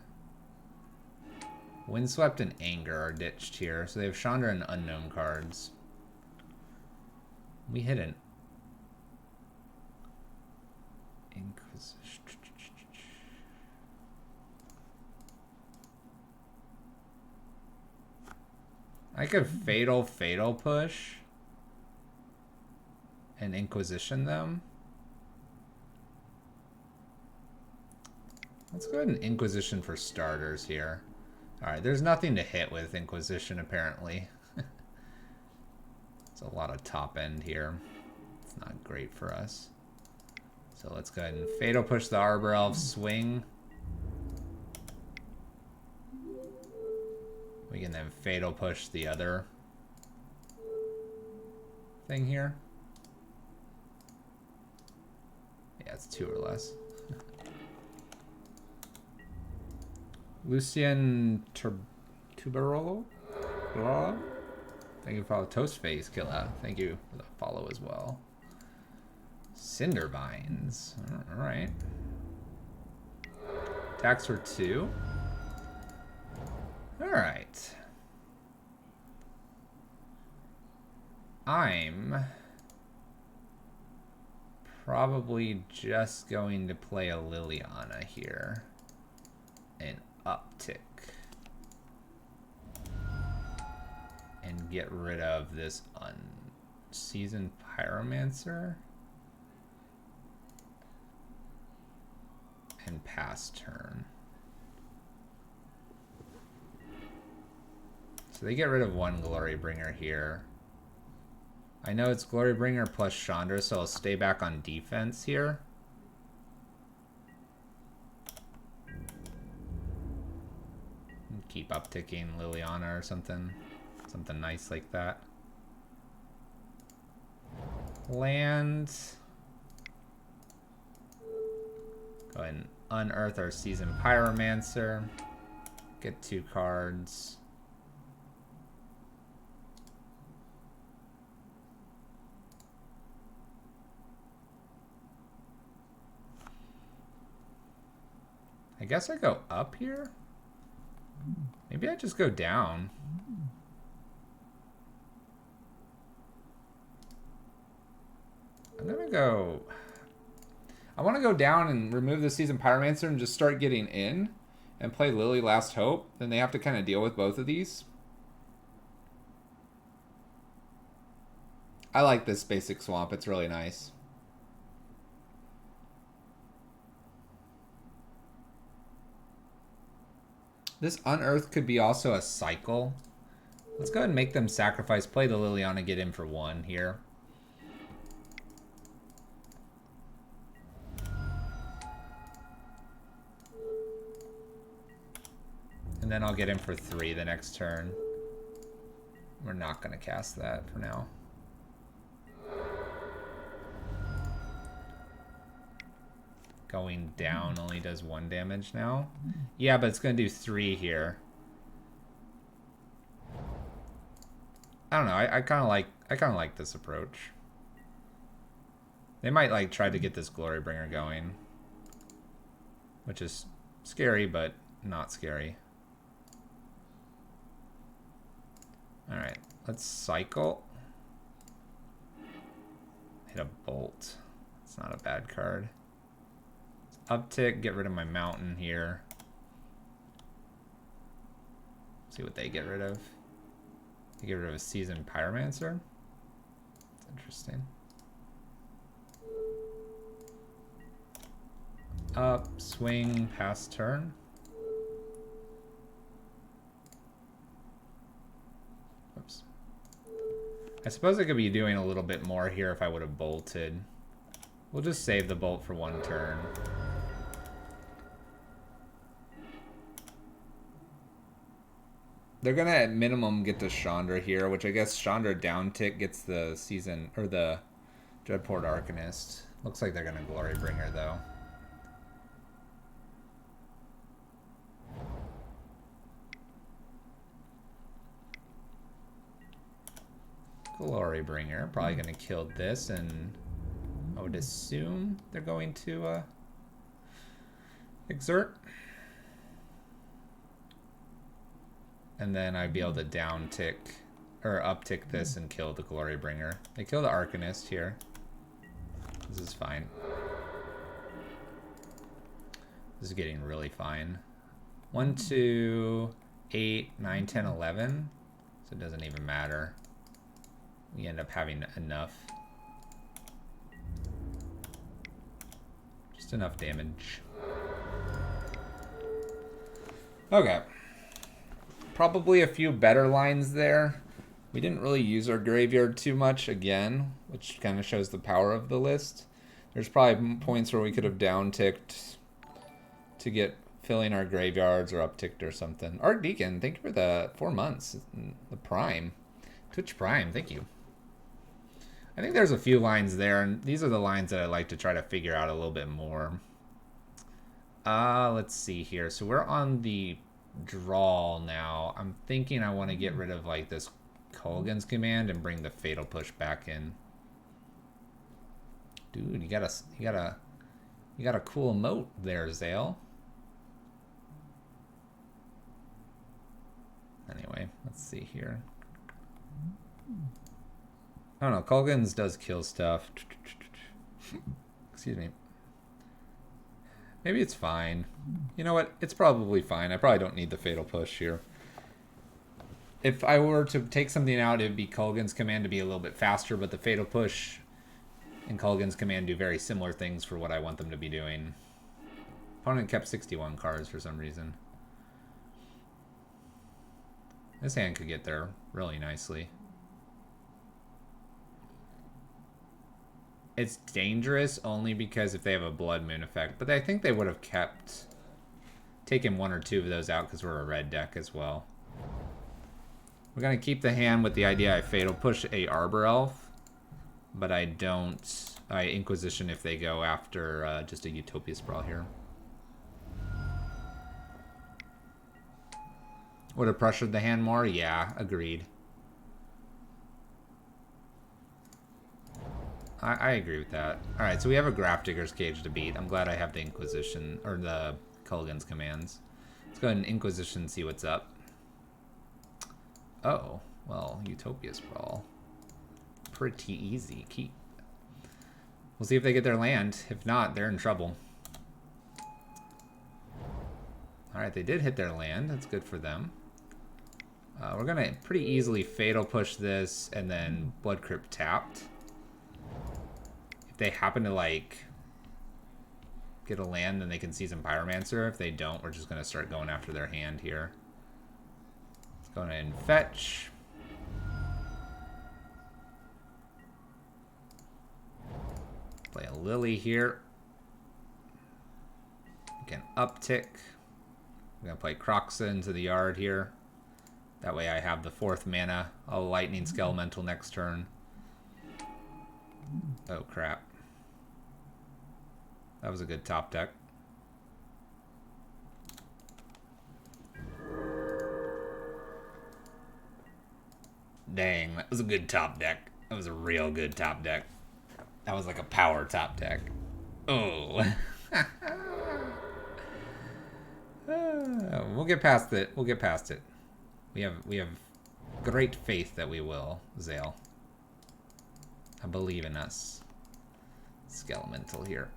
Windswept and Anger are ditched here, so they have Chandra and Unknown cards. We hit an Inquisition. I could Fatal Push and Inquisition them. Let's go ahead and Inquisition for starters here. Alright, there's nothing to hit with Inquisition, apparently. It's a lot of top end here. It's not great for us. So let's go ahead and Fatal Push the Arbor Elf, swing. We can then Fatal Push the other thing here. Yeah, it's 2 or less. Lucian Tuberolo? Thank you for the Toast Face Killer. Thank you for the follow as well. Cinder Vines. Alright. Attacks for 2. Alright. I'm probably just going to play a Liliana here. An uptick. And get rid of this Unseasoned Pyromancer. And pass turn. So they get rid of one Glorybringer here. I know it's Glorybringer plus Chandra, so I'll stay back on defense here. Keep upticking Liliana or something. Something nice like that. Land. Go ahead and unearth our Seasoned Pyromancer. Get 2 cards. I guess I go up here. Maybe I just go down. I'm gonna go... I want to go down and remove the Seasoned Pyromancer and just start getting in and play Lily Last Hope. Then they have to kind of deal with both of these. I like this basic swamp. It's really nice. This Unearth could be also a cycle. Let's go ahead and make them sacrifice, play the Liliana, get in for 1 here. And then I'll get in for 3 the next turn. We're not going to cast that for now. Going down only does 1 damage now. Yeah, but it's going to do 3 here. I don't know. I kind of like this approach. They might like try to get this Glorybringer going, which is scary, but not scary. All right, let's cycle. Hit a bolt. It's not a bad card. Uptick, get rid of my mountain here. See what they get rid of. They get rid of a Seasoned Pyromancer. That's interesting. Up, swing, pass turn. Oops. I suppose I could be doing a little bit more here if I would have bolted. We'll just save the bolt for 1 turn. They're gonna at minimum get to Chandra here, which I guess Chandra down tick gets the season or the Dreadport Arcanist. Looks like they're gonna Glorybringer though. Glorybringer, probably gonna kill this, and I would assume they're going to exert. And then I'd be able to down tick or up tick this and kill the Glorybringer. They kill the Arcanist here. This is fine. This is getting really fine. 1, 2, 8, 9, 10, 11. So it doesn't even matter. We end up having enough. Just enough damage. Okay. Probably a few better lines there. We didn't really use our graveyard too much again, which kind of shows the power of the list. There's probably points where we could have down-ticked to get filling our graveyards or up-ticked or something. Art Deacon, thank you for the 4 months. The Prime. Twitch Prime, thank you. I think there's a few lines there, and these are the lines that I like to try to figure out a little bit more. Let's see here. So we're on the draw now. I'm thinking I want to get rid of like this Colgan's Command and bring the Fatal Push back in. Dude, you got a cool emote there, Zale. Anyway, let's see here. I don't know, Colgan's does kill stuff. Excuse me. Maybe it's fine. You know what? It's probably fine. I probably don't need the Fatal Push here. If I were to take something out, it would be Colgan's Command to be a little bit faster, but the Fatal Push and Colgan's Command do very similar things for what I want them to be doing. Opponent kept 61 cards for some reason. This hand could get there really nicely. It's dangerous only because if they have a Blood Moon effect, but I think they would have taken 1 or 2 of those out because we're a red deck as well. We're going to keep the hand with the idea I Fatal Push a Arbor Elf, but I Inquisition if they go after just a Utopia Sprawl here. Would have pressured the hand more? Yeah, agreed. I agree with that. Alright, so we have a Grafdigger's Cage to beat. I'm glad I have the Inquisition, or the Culligan's Commands. Let's go ahead and Inquisition, see what's up. Oh, well, Utopia Sprawl. Pretty easy. Keep. We'll see if they get their land. If not, they're in trouble. Alright, they did hit their land. That's good for them. We're going to pretty easily Fatal Push this and then Blood Crypt tapped. If they happen to, like, get a land, then they can Season Pyromancer. If they don't, we're just going to start going after their hand here. Let's go in and fetch. Play a Lily here. We can uptick. I'm going to play Kroxa into the yard here. That way I have the 4th mana. I'll Lightning Skelemental next turn. Oh, crap. That was a good top deck. Dang, that was a good top deck. That was a real good top deck. That was like a power top deck. Oh. We'll get past it. We'll get past it. We have great faith that we will, Zale. I believe in us. Skelemental here.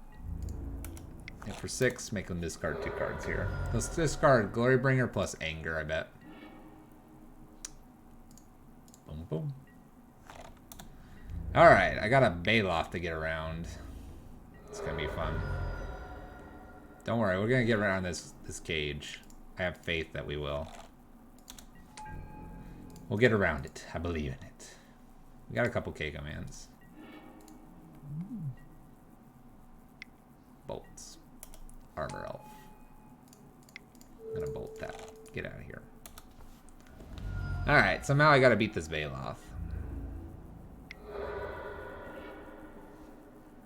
Hit for 6, make them discard 2 cards here. Let's discard Glorybringer plus Anger, I bet. Boom, boom. Alright, I got a Baloth to get around. It's gonna be fun. Don't worry, we're gonna get around this cage. I have faith that we will. We'll get around it. I believe in it. We got a couple K commands. Bolts. Armor Elf. I'm gonna bolt that. Get out of here. Alright, somehow I gotta beat this Baloth.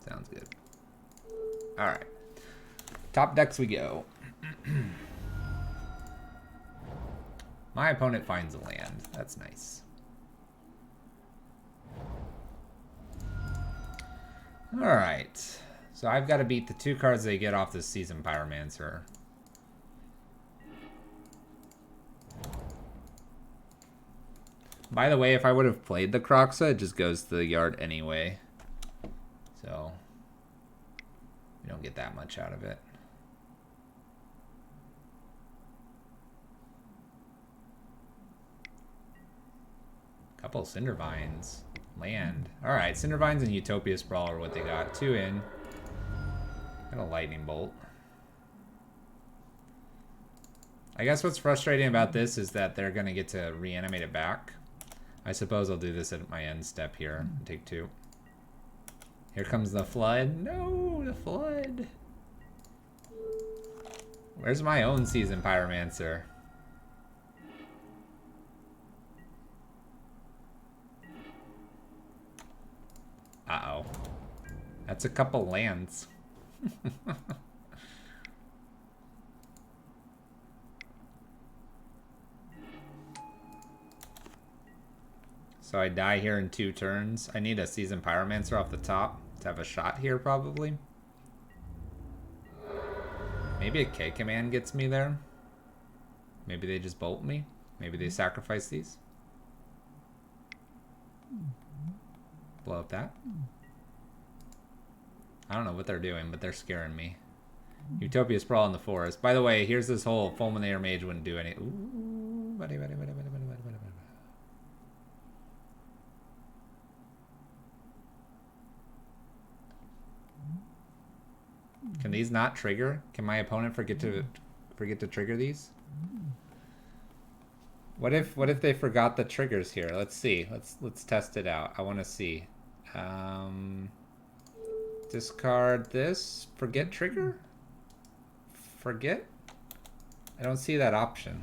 Sounds good. Alright. Top decks we go. My opponent finds a land. That's nice. Alright. So I've got to beat the 2 cards they get off this Season Pyromancer. By the way, if I would have played the Kroxa, it just goes to the yard anyway. So we don't get that much out of it. Couple Cindervines. Land. Alright, Cindervines and Utopia Sprawl are what they got. 2 in. Got a Lightning Bolt. I guess what's frustrating about this is that they're going to get to reanimate it back. I suppose I'll do this at my end step here. Take 2. Here comes the flood. No, the flood. Where's my own Season Pyromancer? Uh-oh. That's a couple lands. So I die here in 2 turns. I need a Season Pyromancer off the top to have a shot here, probably. Maybe a K command gets me there. Maybe they just bolt me. Maybe they sacrifice these. Blow up that. I don't know what they're doing, but they're scaring me. Utopia Sprawl in the forest. By the way, here's this whole Fulminator Mage wouldn't do any. Ooh, buddy. Can these not trigger? Can my opponent forget to trigger these? What if they forgot the triggers here? Let's see. Let's test it out. I want to see. Discard this. Forget trigger? Forget? I don't see that option.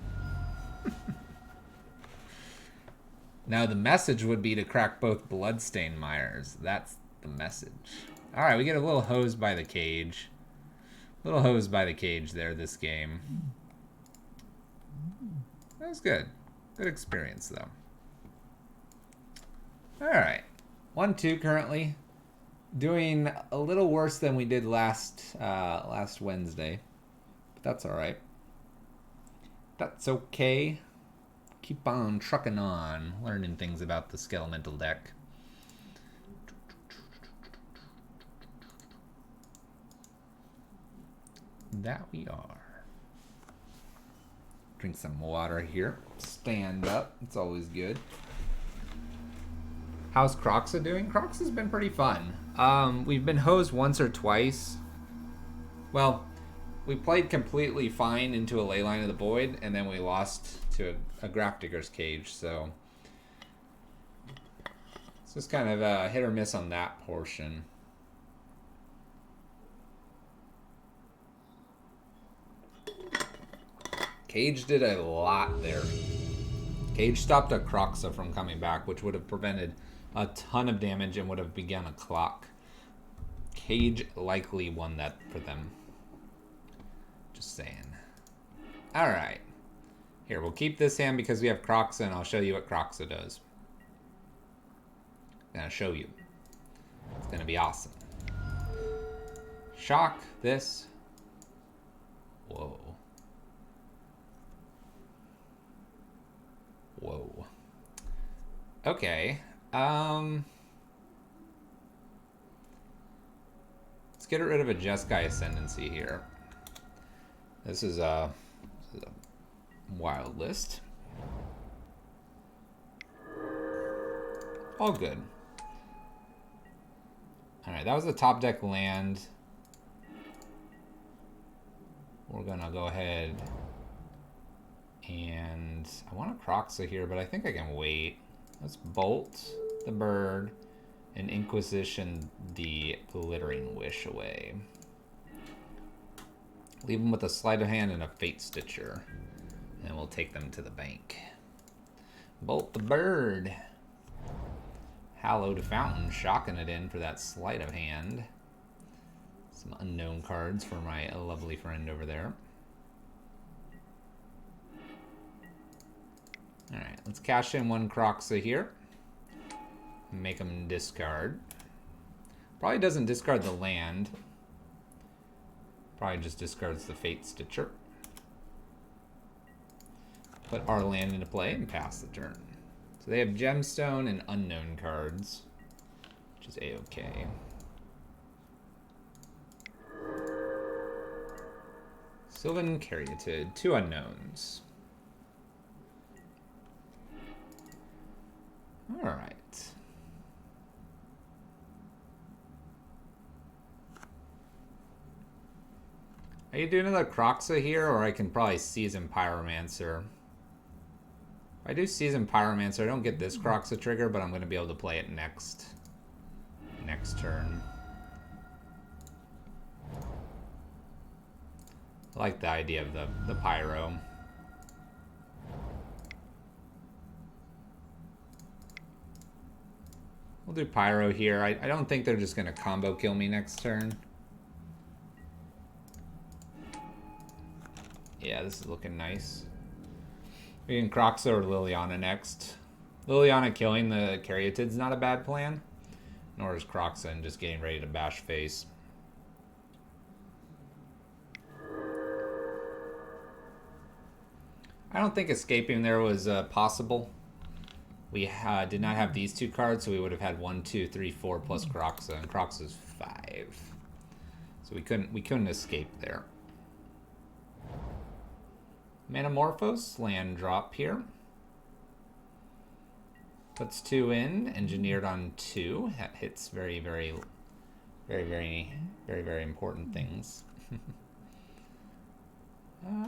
Now the message would be to crack both Bloodstain Mires. That's the message. Alright, we get a little hosed by the cage. A little hosed by the cage there this game. That was good. Good experience though. Alright. 1-2 currently. Doing a little worse than we did last Wednesday. But that's alright. That's okay. Keep on trucking on, learning things about the Skelemental deck. That we are. Drink some water here. Stand up. It's always good. How's Kroxa doing? Kroxa's been pretty fun. We've been hosed once or twice. Well, we played completely fine into a Leyline of the Void, and then we lost to a Grafdigger's Cage, so it's just kind of a hit or miss on that portion. Cage did a lot there. Cage stopped a Kroxa from coming back, which would have prevented a ton of damage and would have begun a clock. Cage likely won that for them. Just saying. Alright. Here, we'll keep this hand because we have Kroxa, and I'll show you what Kroxa does. I'm gonna show you. It's gonna be awesome. Shock this. Whoa. Whoa. Okay. Let's get rid of a Jeskai Ascendancy here. This is a wild list. All good. Alright, that was the top deck land. We're gonna go ahead and I want a Kroxa here, but I think I can wait. Let's bolt the bird and Inquisition the Glittering Wish away. Leave them with a sleight of hand and a Fate Stitcher, and we'll take them to the bank. Bolt the bird. Hallowed Fountain, shocking it in for that sleight of hand. Some unknown cards for my lovely friend over there. Alright, let's cash in one Kroxa here. Make him discard. Probably doesn't discard the land. Probably just discards the Fate Stitcher. Put our land into play and pass the turn. So they have Gemstone and unknown cards, which is a-okay. Sylvan Caryatid, 2 unknowns. Alright. Are you doing another Kroxa here, or I can probably Season Pyromancer? If I do Season Pyromancer, I don't get this Kroxa trigger, but I'm going to be able to play it next turn. I like the idea of the Pyro. We'll do Pyro here. I don't think they're just going to combo kill me next turn. Yeah, this is looking nice. We can Kroxa or Liliana next. Liliana killing the Caryatid's not a bad plan. Nor is Kroxa and just getting ready to bash face. I don't think escaping there was possible. We did not have these 2 cards, so we would have had 1, 2, 3, 4 plus Kroxa, and Kroxa's 5. So we couldn't escape there. Metamorphose, land drop here. Puts 2 in, engineered on 2. That hits very, very, very, very, very, very important things.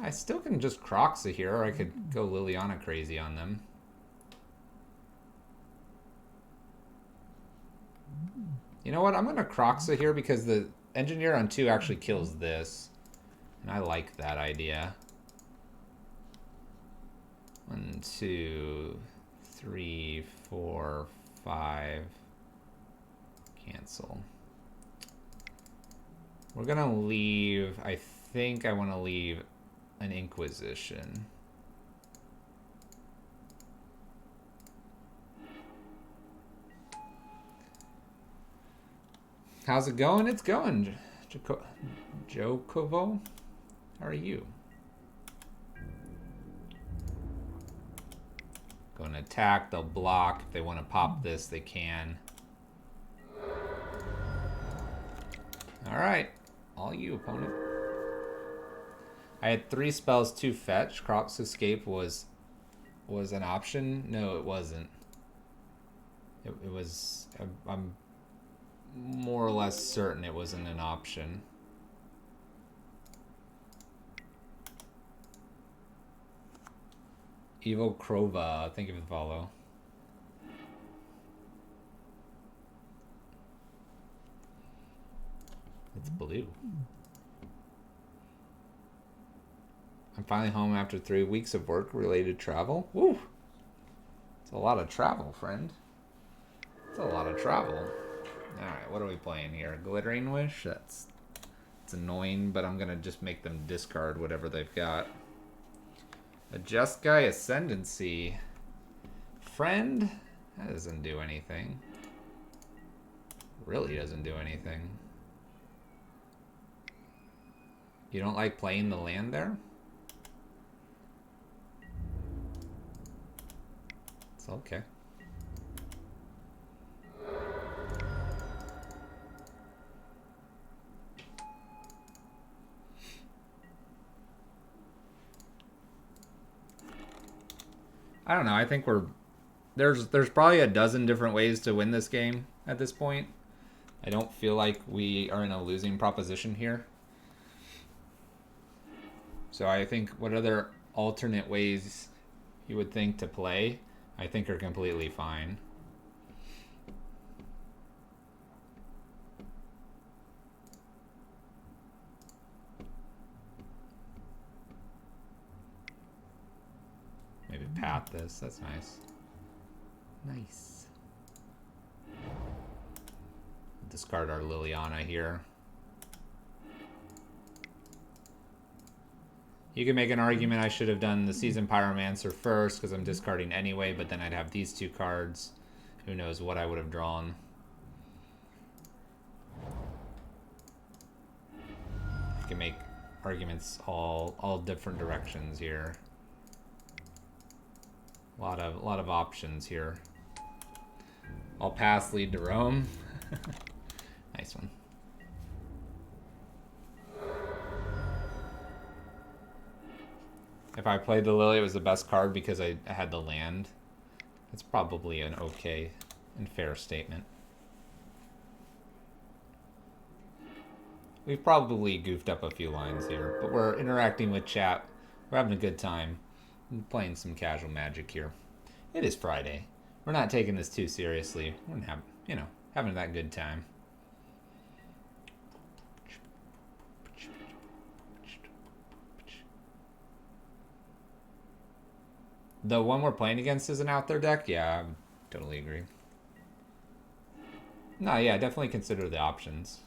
I still can just Kroxa here, or I could go Liliana crazy on them. You know what? I'm going to Kroxa here because the engineer on 2 actually kills this. And I like that idea. 1, 2, 3, 4, 5. Cancel. We're going to leave... I think I want to leave an Inquisition. How's it going? It's going. Jokovo? How are you? want to attack, they'll block. If they want to pop this, they can. Alright. All you, opponent. I had 3 spells, 2 fetch. Kroxa Escape was an option. No, it wasn't. It was... I'm more or less certain it wasn't an option. Evo Krova, thank you for the follow. It's blue. I'm finally home after 3 weeks of work-related travel. Woo! It's a lot of travel, friend. It's a lot of travel. Alright, what are we playing here? Glittering Wish? It's annoying, but I'm gonna just make them discard whatever they've got. A Just Guy Ascendancy. Friend? That doesn't do anything. Really doesn't do anything. You don't like playing the land there? It's okay. I don't know. I think there's probably a dozen different ways to win this game at this point. I don't feel like we are in a losing proposition here. So I think what other alternate ways you would think to play, I think are completely fine. Maybe path this. That's nice. Nice. Discard our Liliana here. You can make an argument I should have done the Seasoned Pyromancer first because I'm discarding anyway, but then I'd have these 2 cards. Who knows what I would have drawn. You can make arguments all different directions here. A lot of options here. I'll pass, lead to Rome. Nice one. If I played the Lily, it was the best card because I had the land. That's probably an okay and fair statement. We've probably goofed up a few lines here, but we're interacting with chat. We're having a good time. I'm playing some casual Magic here. It is Friday. We're not taking this too seriously. We're having that good time. The one we're playing against isn't out their deck? Yeah, I totally agree. No, yeah, definitely consider the options.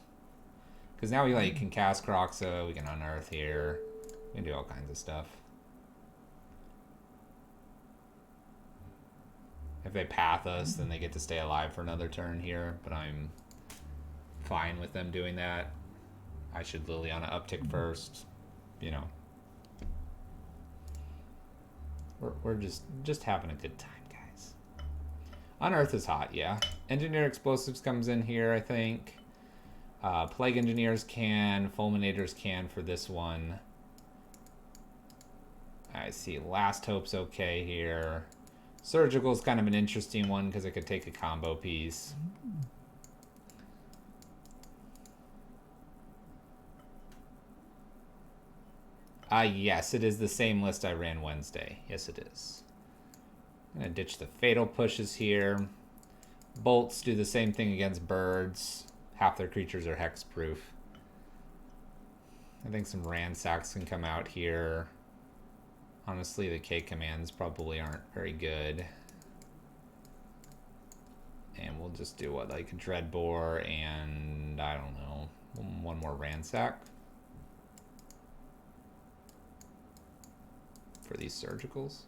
Because now we can cast Kroxa, we can unearth here. We can do all kinds of stuff. If they path us, then they get to stay alive for another turn here, but I'm fine with them doing that. I should Liliana uptick first, you know. We're just having a good time, guys. Unearth is hot, yeah. Engineer Explosives comes in here, I think. Plague Engineers can. Fulminators can for this one. I see Last Hope's okay here. Surgical's kind of an interesting one because it could take a combo piece. Yes, it is the same list I ran Wednesday. Yes, it is. I'm going to ditch the Fatal Pushes here. Bolts do the same thing against birds. Half their creatures are hexproof. I think some Ransacks can come out here. Honestly, the K commands probably aren't very good. And we'll just do what, like a Dreadbore and, I don't know, one more Ransack. For these surgicals.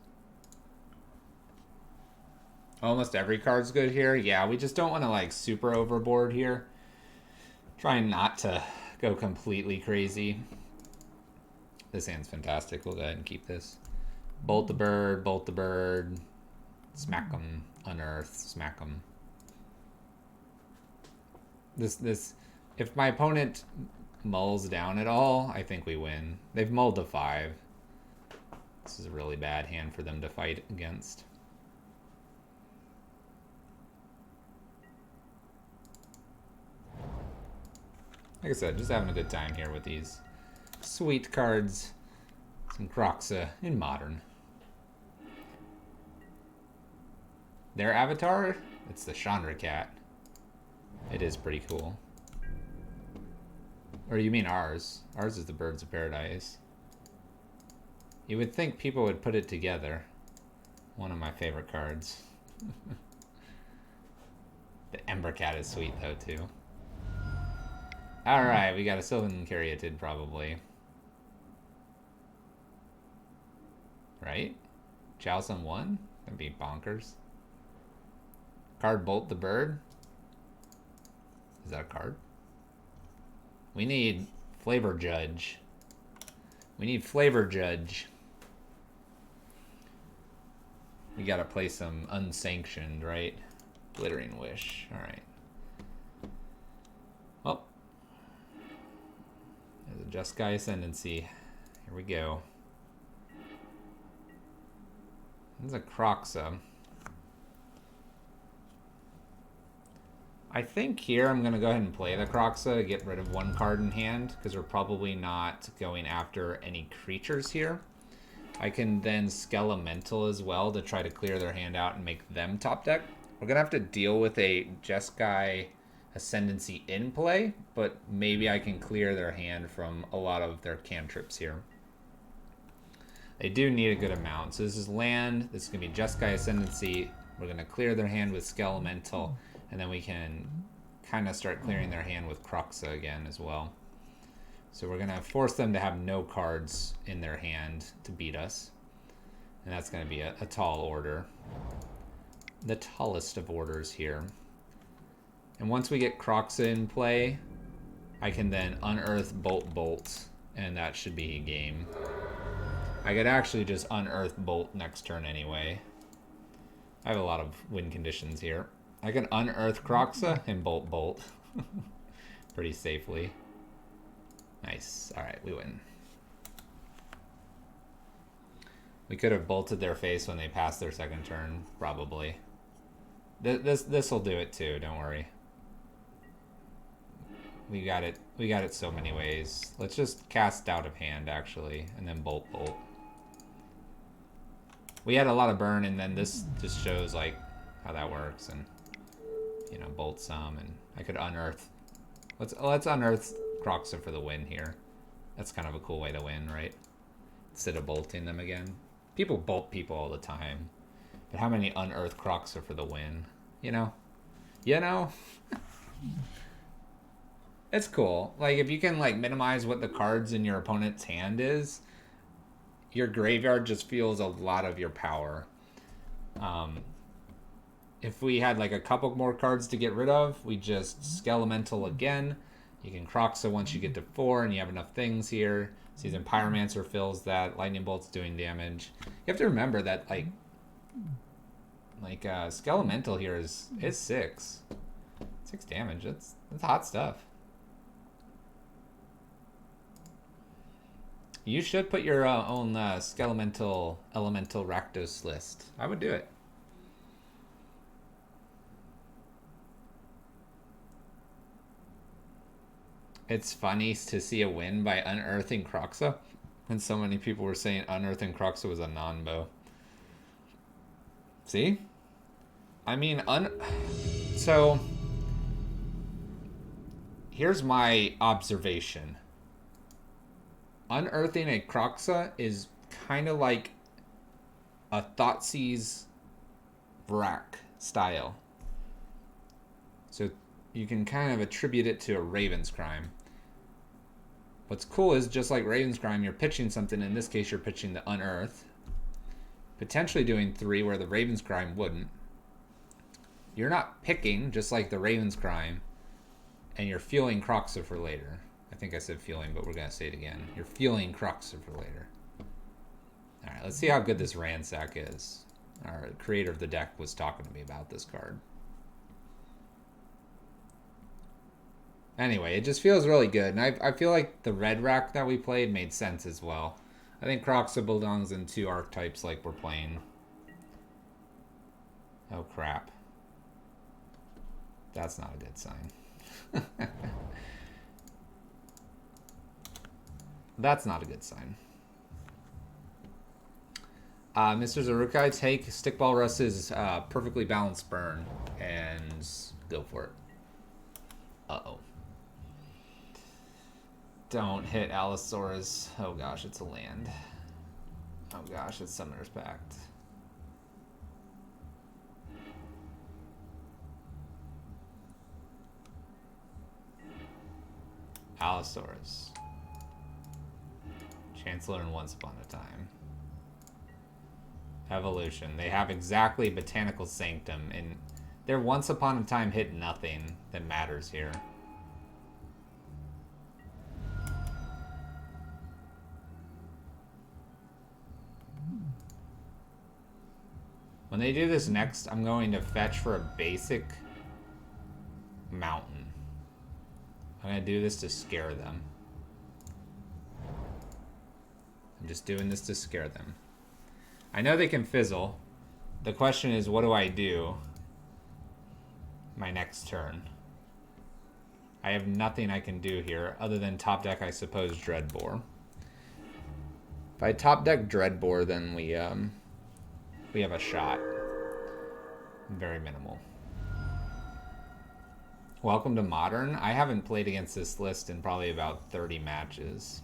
Almost every card's good here. Yeah, we just don't want to super overboard here. Trying not to go completely crazy. This hand's fantastic. We'll go ahead and keep this. Bolt the bird, bolt the bird. Smack them. Unearth. Smack them. This. If my opponent mulls down at all, I think we win. They've mulled to 5. This is a really bad hand for them to fight against. Like I said, just having a good time here with these sweet cards. Some Kroxa in Modern. Their avatar? It's the Chandra Cat. It is pretty cool. Or you mean ours? Ours is the Birds of Paradise. You would think people would put it together. One of my favorite cards. The Ember Cat is sweet though too. Alright, we got a Sylvan Caryatid probably. Right? Chalice 1? That'd be bonkers. Card Bolt the Bird? Is that a card? We need Flavor Judge. We need Flavor Judge. We gotta play some unsanctioned, right? Glittering Wish. Alright. Well. There's a Just Sky Ascendancy. Here we go. This is a Kroxa. I think here I'm going to go ahead and play the Kroxa to get rid of 1 card in hand, because we're probably not going after any creatures here. I can then Skelemental as well to try to clear their hand out and make them top deck. We're going to have to deal with a Jeskai Ascendancy in play, but maybe I can clear their hand from a lot of their cantrips here. They do need a good amount. So this is land. This is going to be Jeskai Ascendancy. We're going to clear their hand with Skelemental. And then we can kind of start clearing their hand with Kroxa again as well. So we're going to force them to have no cards in their hand to beat us. And that's going to be a tall order. The tallest of orders here. And once we get Kroxa in play, I can then unearth Bolt. And that should be a game. I could actually just unearth Bolt next turn anyway. I have a lot of win conditions here. I can unearth Kroxa and Bolt. Pretty safely. Nice. Alright, we win. We could have bolted their face when they passed their second turn, probably. This'll do it too, don't worry. We got it so many ways. Let's just cast out of hand actually, and then Bolt. We had a lot of burn, and then this just shows like how that works, and you know, bolt some, and I could unearth. Let's unearth Kroxa for the win here. That's kind of a cool way to win, right? Instead of bolting them again. People bolt people all the time, but how many unearth Kroxa for the win? You know, it's cool. Like if you can like minimize what the cards in your opponent's hand is, your graveyard just feels a lot of your power. If we had like a couple more cards to get rid of, we just Skelemental again. You can Kroxa once you get to 4 and you have enough things here. Season Pyromancer fills that. Lightning Bolt's doing damage. You have to remember that like Skelemental here is 6. 6 damage. That's hot stuff. You should put your own Skelemental Elemental Rakdos list. I would do it. It's funny to see a win by unearthing Kroxa, and so many people were saying unearthing Kroxa was a non-bow. See? I mean, so here's my observation. Unearthing a Kroxa is kind of like a Thoughtseize Vrak style. So you can kind of attribute it to a Raven's Crime. What's cool is just like Raven's Crime, you're pitching something. In this case, you're pitching the Unearth. Potentially doing 3 where the Raven's Crime wouldn't. You're not picking, just like the Raven's Crime, and you're fueling Kroxa for later. I think I said fueling, but we're going to say it again. You're fueling Kroxa for later. Alright, let's see how good this Ransack is. Our creator of the deck was talking to me about this card. Anyway, it just feels really good. And I feel like the red rack that we played made sense as well. I think Kroxa belongs in 2 archetypes like we're playing. Oh, crap. That's not a good sign. That's not a good sign. Mr. Zarukai, take Stickball Russ's perfectly balanced burn and go for it. Uh-oh. Don't hit Allosaurus. Oh gosh, it's a land. Oh gosh, it's Summoner's Pact. Allosaurus. Chancellor and Once Upon a Time. Evolution. They have exactly Botanical Sanctum, and their Once Upon a Time hit nothing that matters here. When they do this next, I'm going to fetch for a basic mountain. I'm going to do this to scare them. I'm just doing this to scare them. I know they can fizzle. The question is, what do I do my next turn? I have nothing I can do here other than top deck, I suppose, Dreadbore. If I top deck Dreadbore, then we have a shot. Very minimal. Welcome to Modern. I haven't played against this list in probably about 30 matches.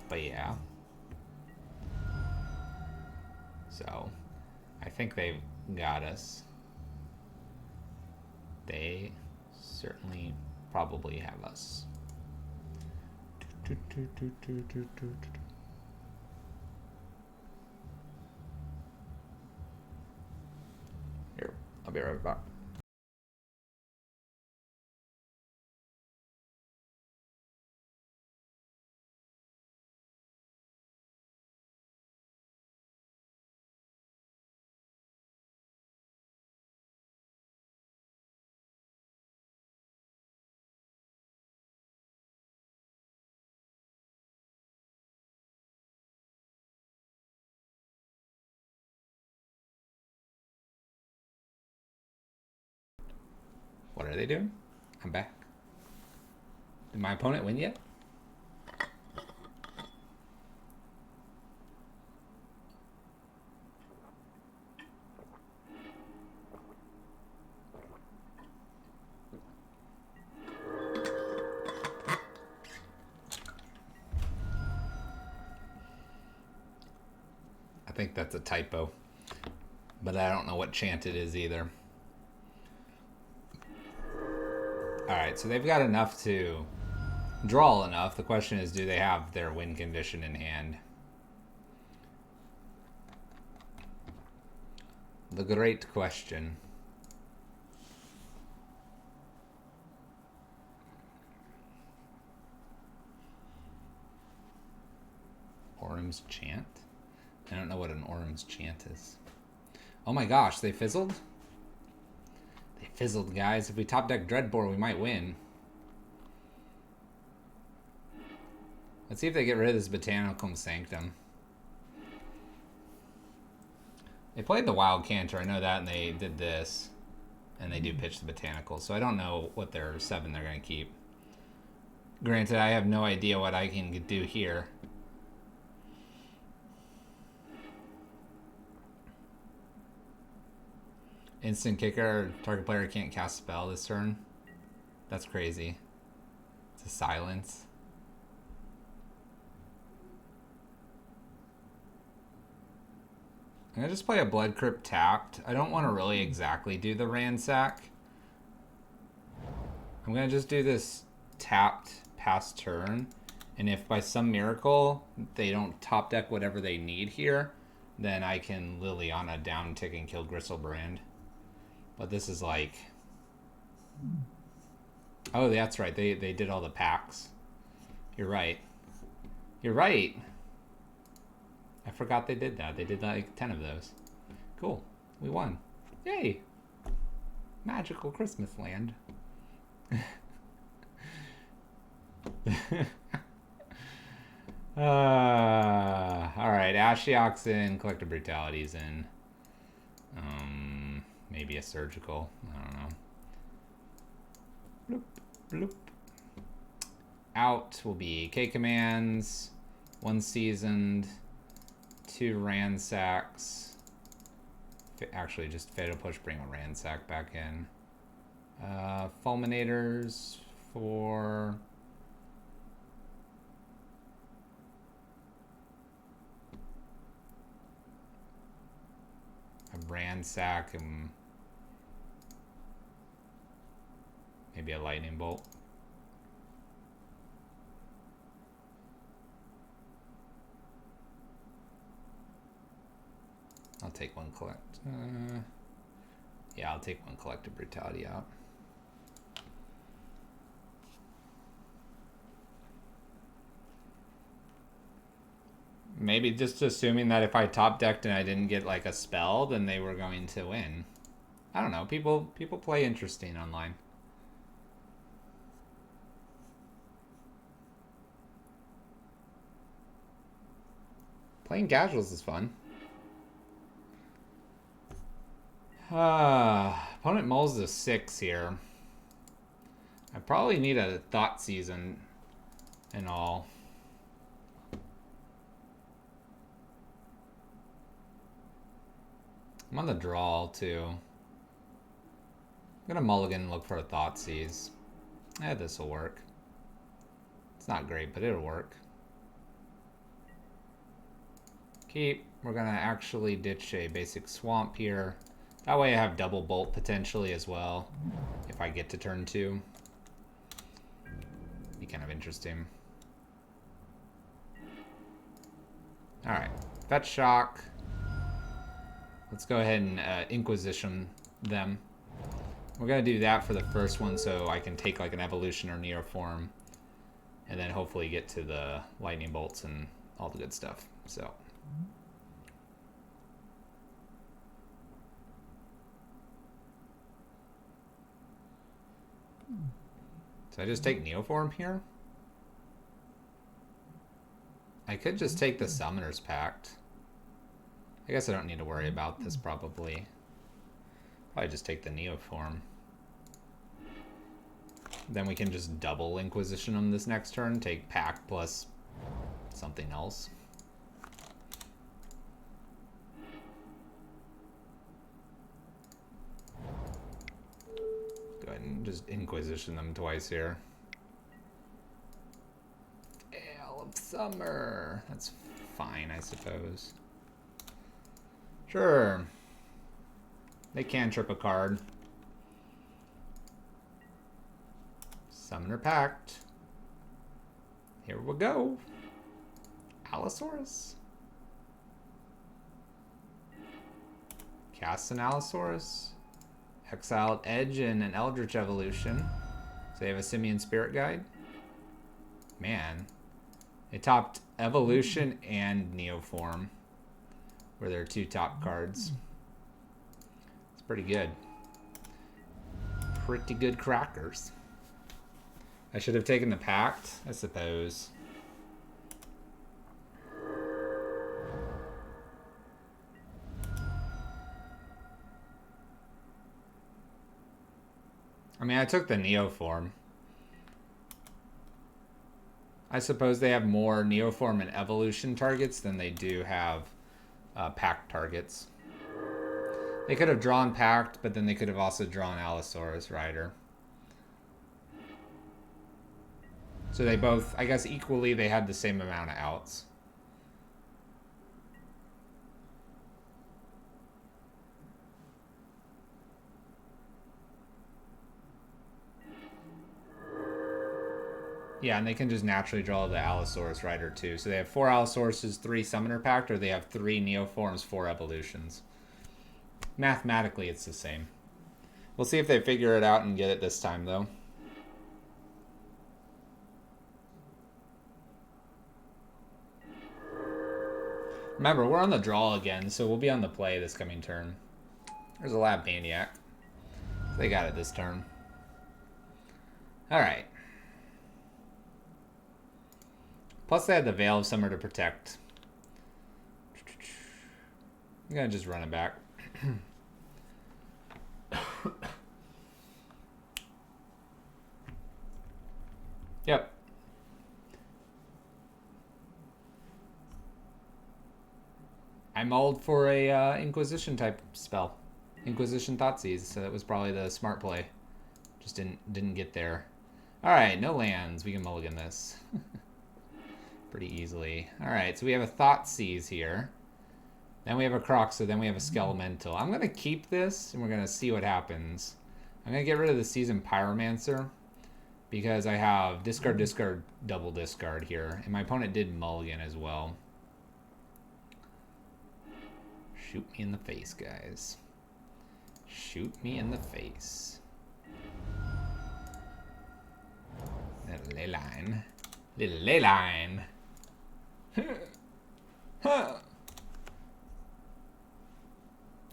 But yeah. So, I think they've got us. They certainly probably have us. Here, I'll be right back. What are they doing? I'm back. Did my opponent win yet? I think that's a typo. But I don't know what chant it is either. Alright, so they've got enough to draw enough. The question is, do they have their win condition in hand? The great question. Orm's chant? I don't know what an Orm's chant is. Oh my gosh, they fizzled? They fizzled, guys. If we top deck Dreadbore, we might win. Let's see if they get rid of this Botanicum Sanctum. They played the Wild Canter, I know that, and they did this. And they do pitch the Botanical, so I don't know what their 7 they're going to keep. Granted, I have no idea what I can do here. Instant kicker, target player can't cast spell this turn. That's crazy. It's a silence. I'm going to just play a Blood Crypt tapped. I don't want to really exactly do the Ransack. I'm going to just do this tapped past turn. And if by some miracle they don't top deck whatever they need here, then I can Liliana down tick and kill Gristlebrand. But this is like... Oh, that's right. They did all the packs. You're right. You're right. I forgot they did that. They did like 10 of those. Cool. We won. Yay. Magical Christmas land. Alright, Ashiok's in, Collective Brutality's in. Maybe a surgical. I don't know. Bloop, bloop. Out will be K commands, 1 seasoned, 2 ransacks. Actually, just fatal push, bring a ransack back in. Fulminators for a ransack and maybe a lightning bolt. I'll take one collect. Yeah, I'll take one Collective Brutality out. Maybe just assuming that if I top decked and I didn't get like a spell, then they were going to win. I don't know. People play interesting online. Playing casuals is fun. Opponent mulls a 6 here. I probably need a thought season and all. I'm on the draw too. I'm gonna mulligan and look for a thought seize. This will work. It's not great, but it'll work. Keep. We're gonna actually ditch a basic swamp here. That way I have double bolt potentially as well if I get to turn 2. Be kind of interesting. Alright, fetch shock. Let's go ahead and Inquisition them. We're going to do that for the first one so I can take like an evolution or neoform and then hopefully get to the lightning bolts and all the good stuff. So I just take neoform here? I could just take the Summoner's Pact. I guess I don't need to worry about this probably. Probably just take the neoform. Then we can just double Inquisition them this next turn. Take Pact plus something else. Go ahead and just Inquisition them twice here. Ale of Summer. That's fine, I suppose. Sure. They can trip a card. Summoner Pact. Here we go. Allosaurus. Cast an Allosaurus. Exiled Edge and an Eldritch Evolution. So they have a Simian Spirit Guide. Man. They topped Evolution and Neoform. Were their 2 top cards. It's pretty good. Pretty good crackers. I should have taken the Pact, I suppose. I mean, I took the Neoform. I suppose they have more Neoform and Evolution targets than they do have Pact targets. They could have drawn Pact, but then they could have also drawn Allosaurus Rider. So they both, I guess equally, they had the same amount of outs. Yeah, and they can just naturally draw the Allosaurus Rider too. So they have 4 Allosauruses, 3 Summoner Pact, or they have 3 Neoforms, 4 Evolutions. Mathematically, it's the same. We'll see if they figure it out and get it this time, though. Remember, we're on the draw again, so we'll be on the play this coming turn. There's a Lab Maniac. They got it this turn. Alright. Plus they had the Veil of Summer to protect. I'm gonna just run it back. Yep. I mulled for a Inquisition type spell. Inquisition Thoughtseize, so that was probably the smart play. Just didn't get there. Alright, no lands. We can mulligan this. Pretty easily. Alright, so we have a Thoughtseize here. Then we have a Kroxa, then we have a Skelemental. I'm going to keep this, and we're going to see what happens. I'm going to get rid of the Seasoned Pyromancer, because I have discard, discard, double discard here. And my opponent did mulligan as well. Shoot me in the face, guys. Shoot me in the face. Little ley line. Little ley line.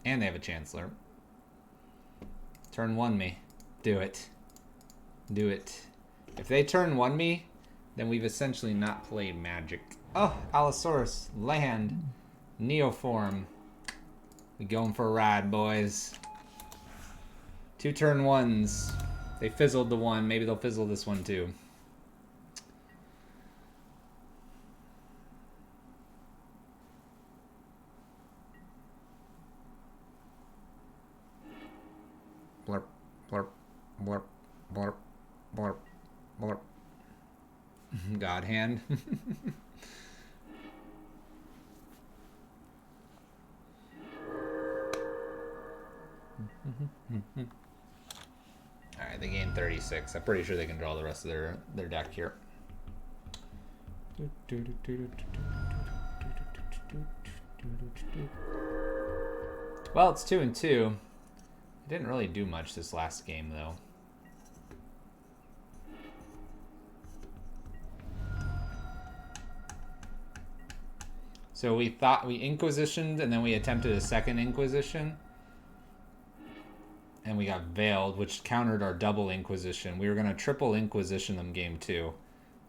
And they have a Chancellor. Turn 1 me. Do it. Do it. If they turn 1 me, then we've essentially not played Magic. Oh, Allosaurus. Land. Neoform. We going for a ride, boys. 2 turn 1s. They fizzled the one. Maybe they'll fizzle this one too. Blurp, blurp, blurp, blurp, blurp, blurp. God hand. Alright, they gain 36. I'm pretty sure they can draw the rest of their deck here. Well, it's 2 and 2. I didn't really do much this last game, though. So we thought we Inquisitioned, and then we attempted a second Inquisition. And we got Veiled, which countered our double Inquisition. We were going to triple Inquisition them game 2,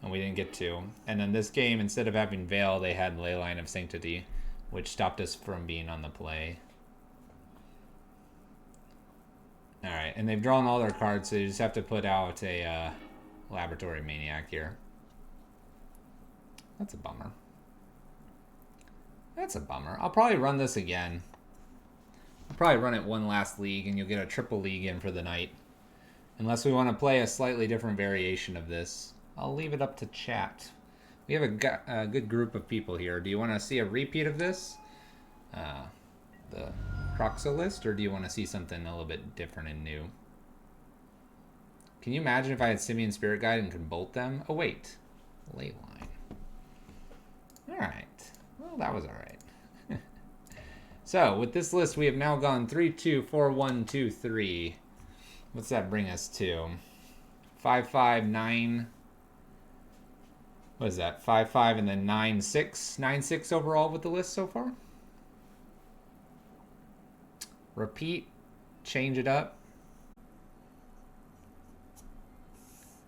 and we didn't get to. And then this game, instead of having Veil, they had Leyline of Sanctity, which stopped us from being on the play. Alright, and they've drawn all their cards, so you just have to put out a Laboratory Maniac here. That's a bummer. That's a bummer. I'll probably run this again. I'll probably run it one last league, and you'll get a triple league in for the night. Unless we want to play a slightly different variation of this. I'll leave it up to chat. We have a good group of people here. Do you want to see a repeat of this? The Kroxa list, or do you want to see something a little bit different and new? Can you imagine if I had Simian Spirit Guide and could bolt them? Oh, wait. Leyline. Alright. Well, that was alright. So, with this list, we have now gone 3, 2, 4, 1, 2, 3. What's that bring us to? 5, 5, 9. What is that? 5, 5, and then 9, 6. 9, 6 overall with the list so far. Repeat. Change it up.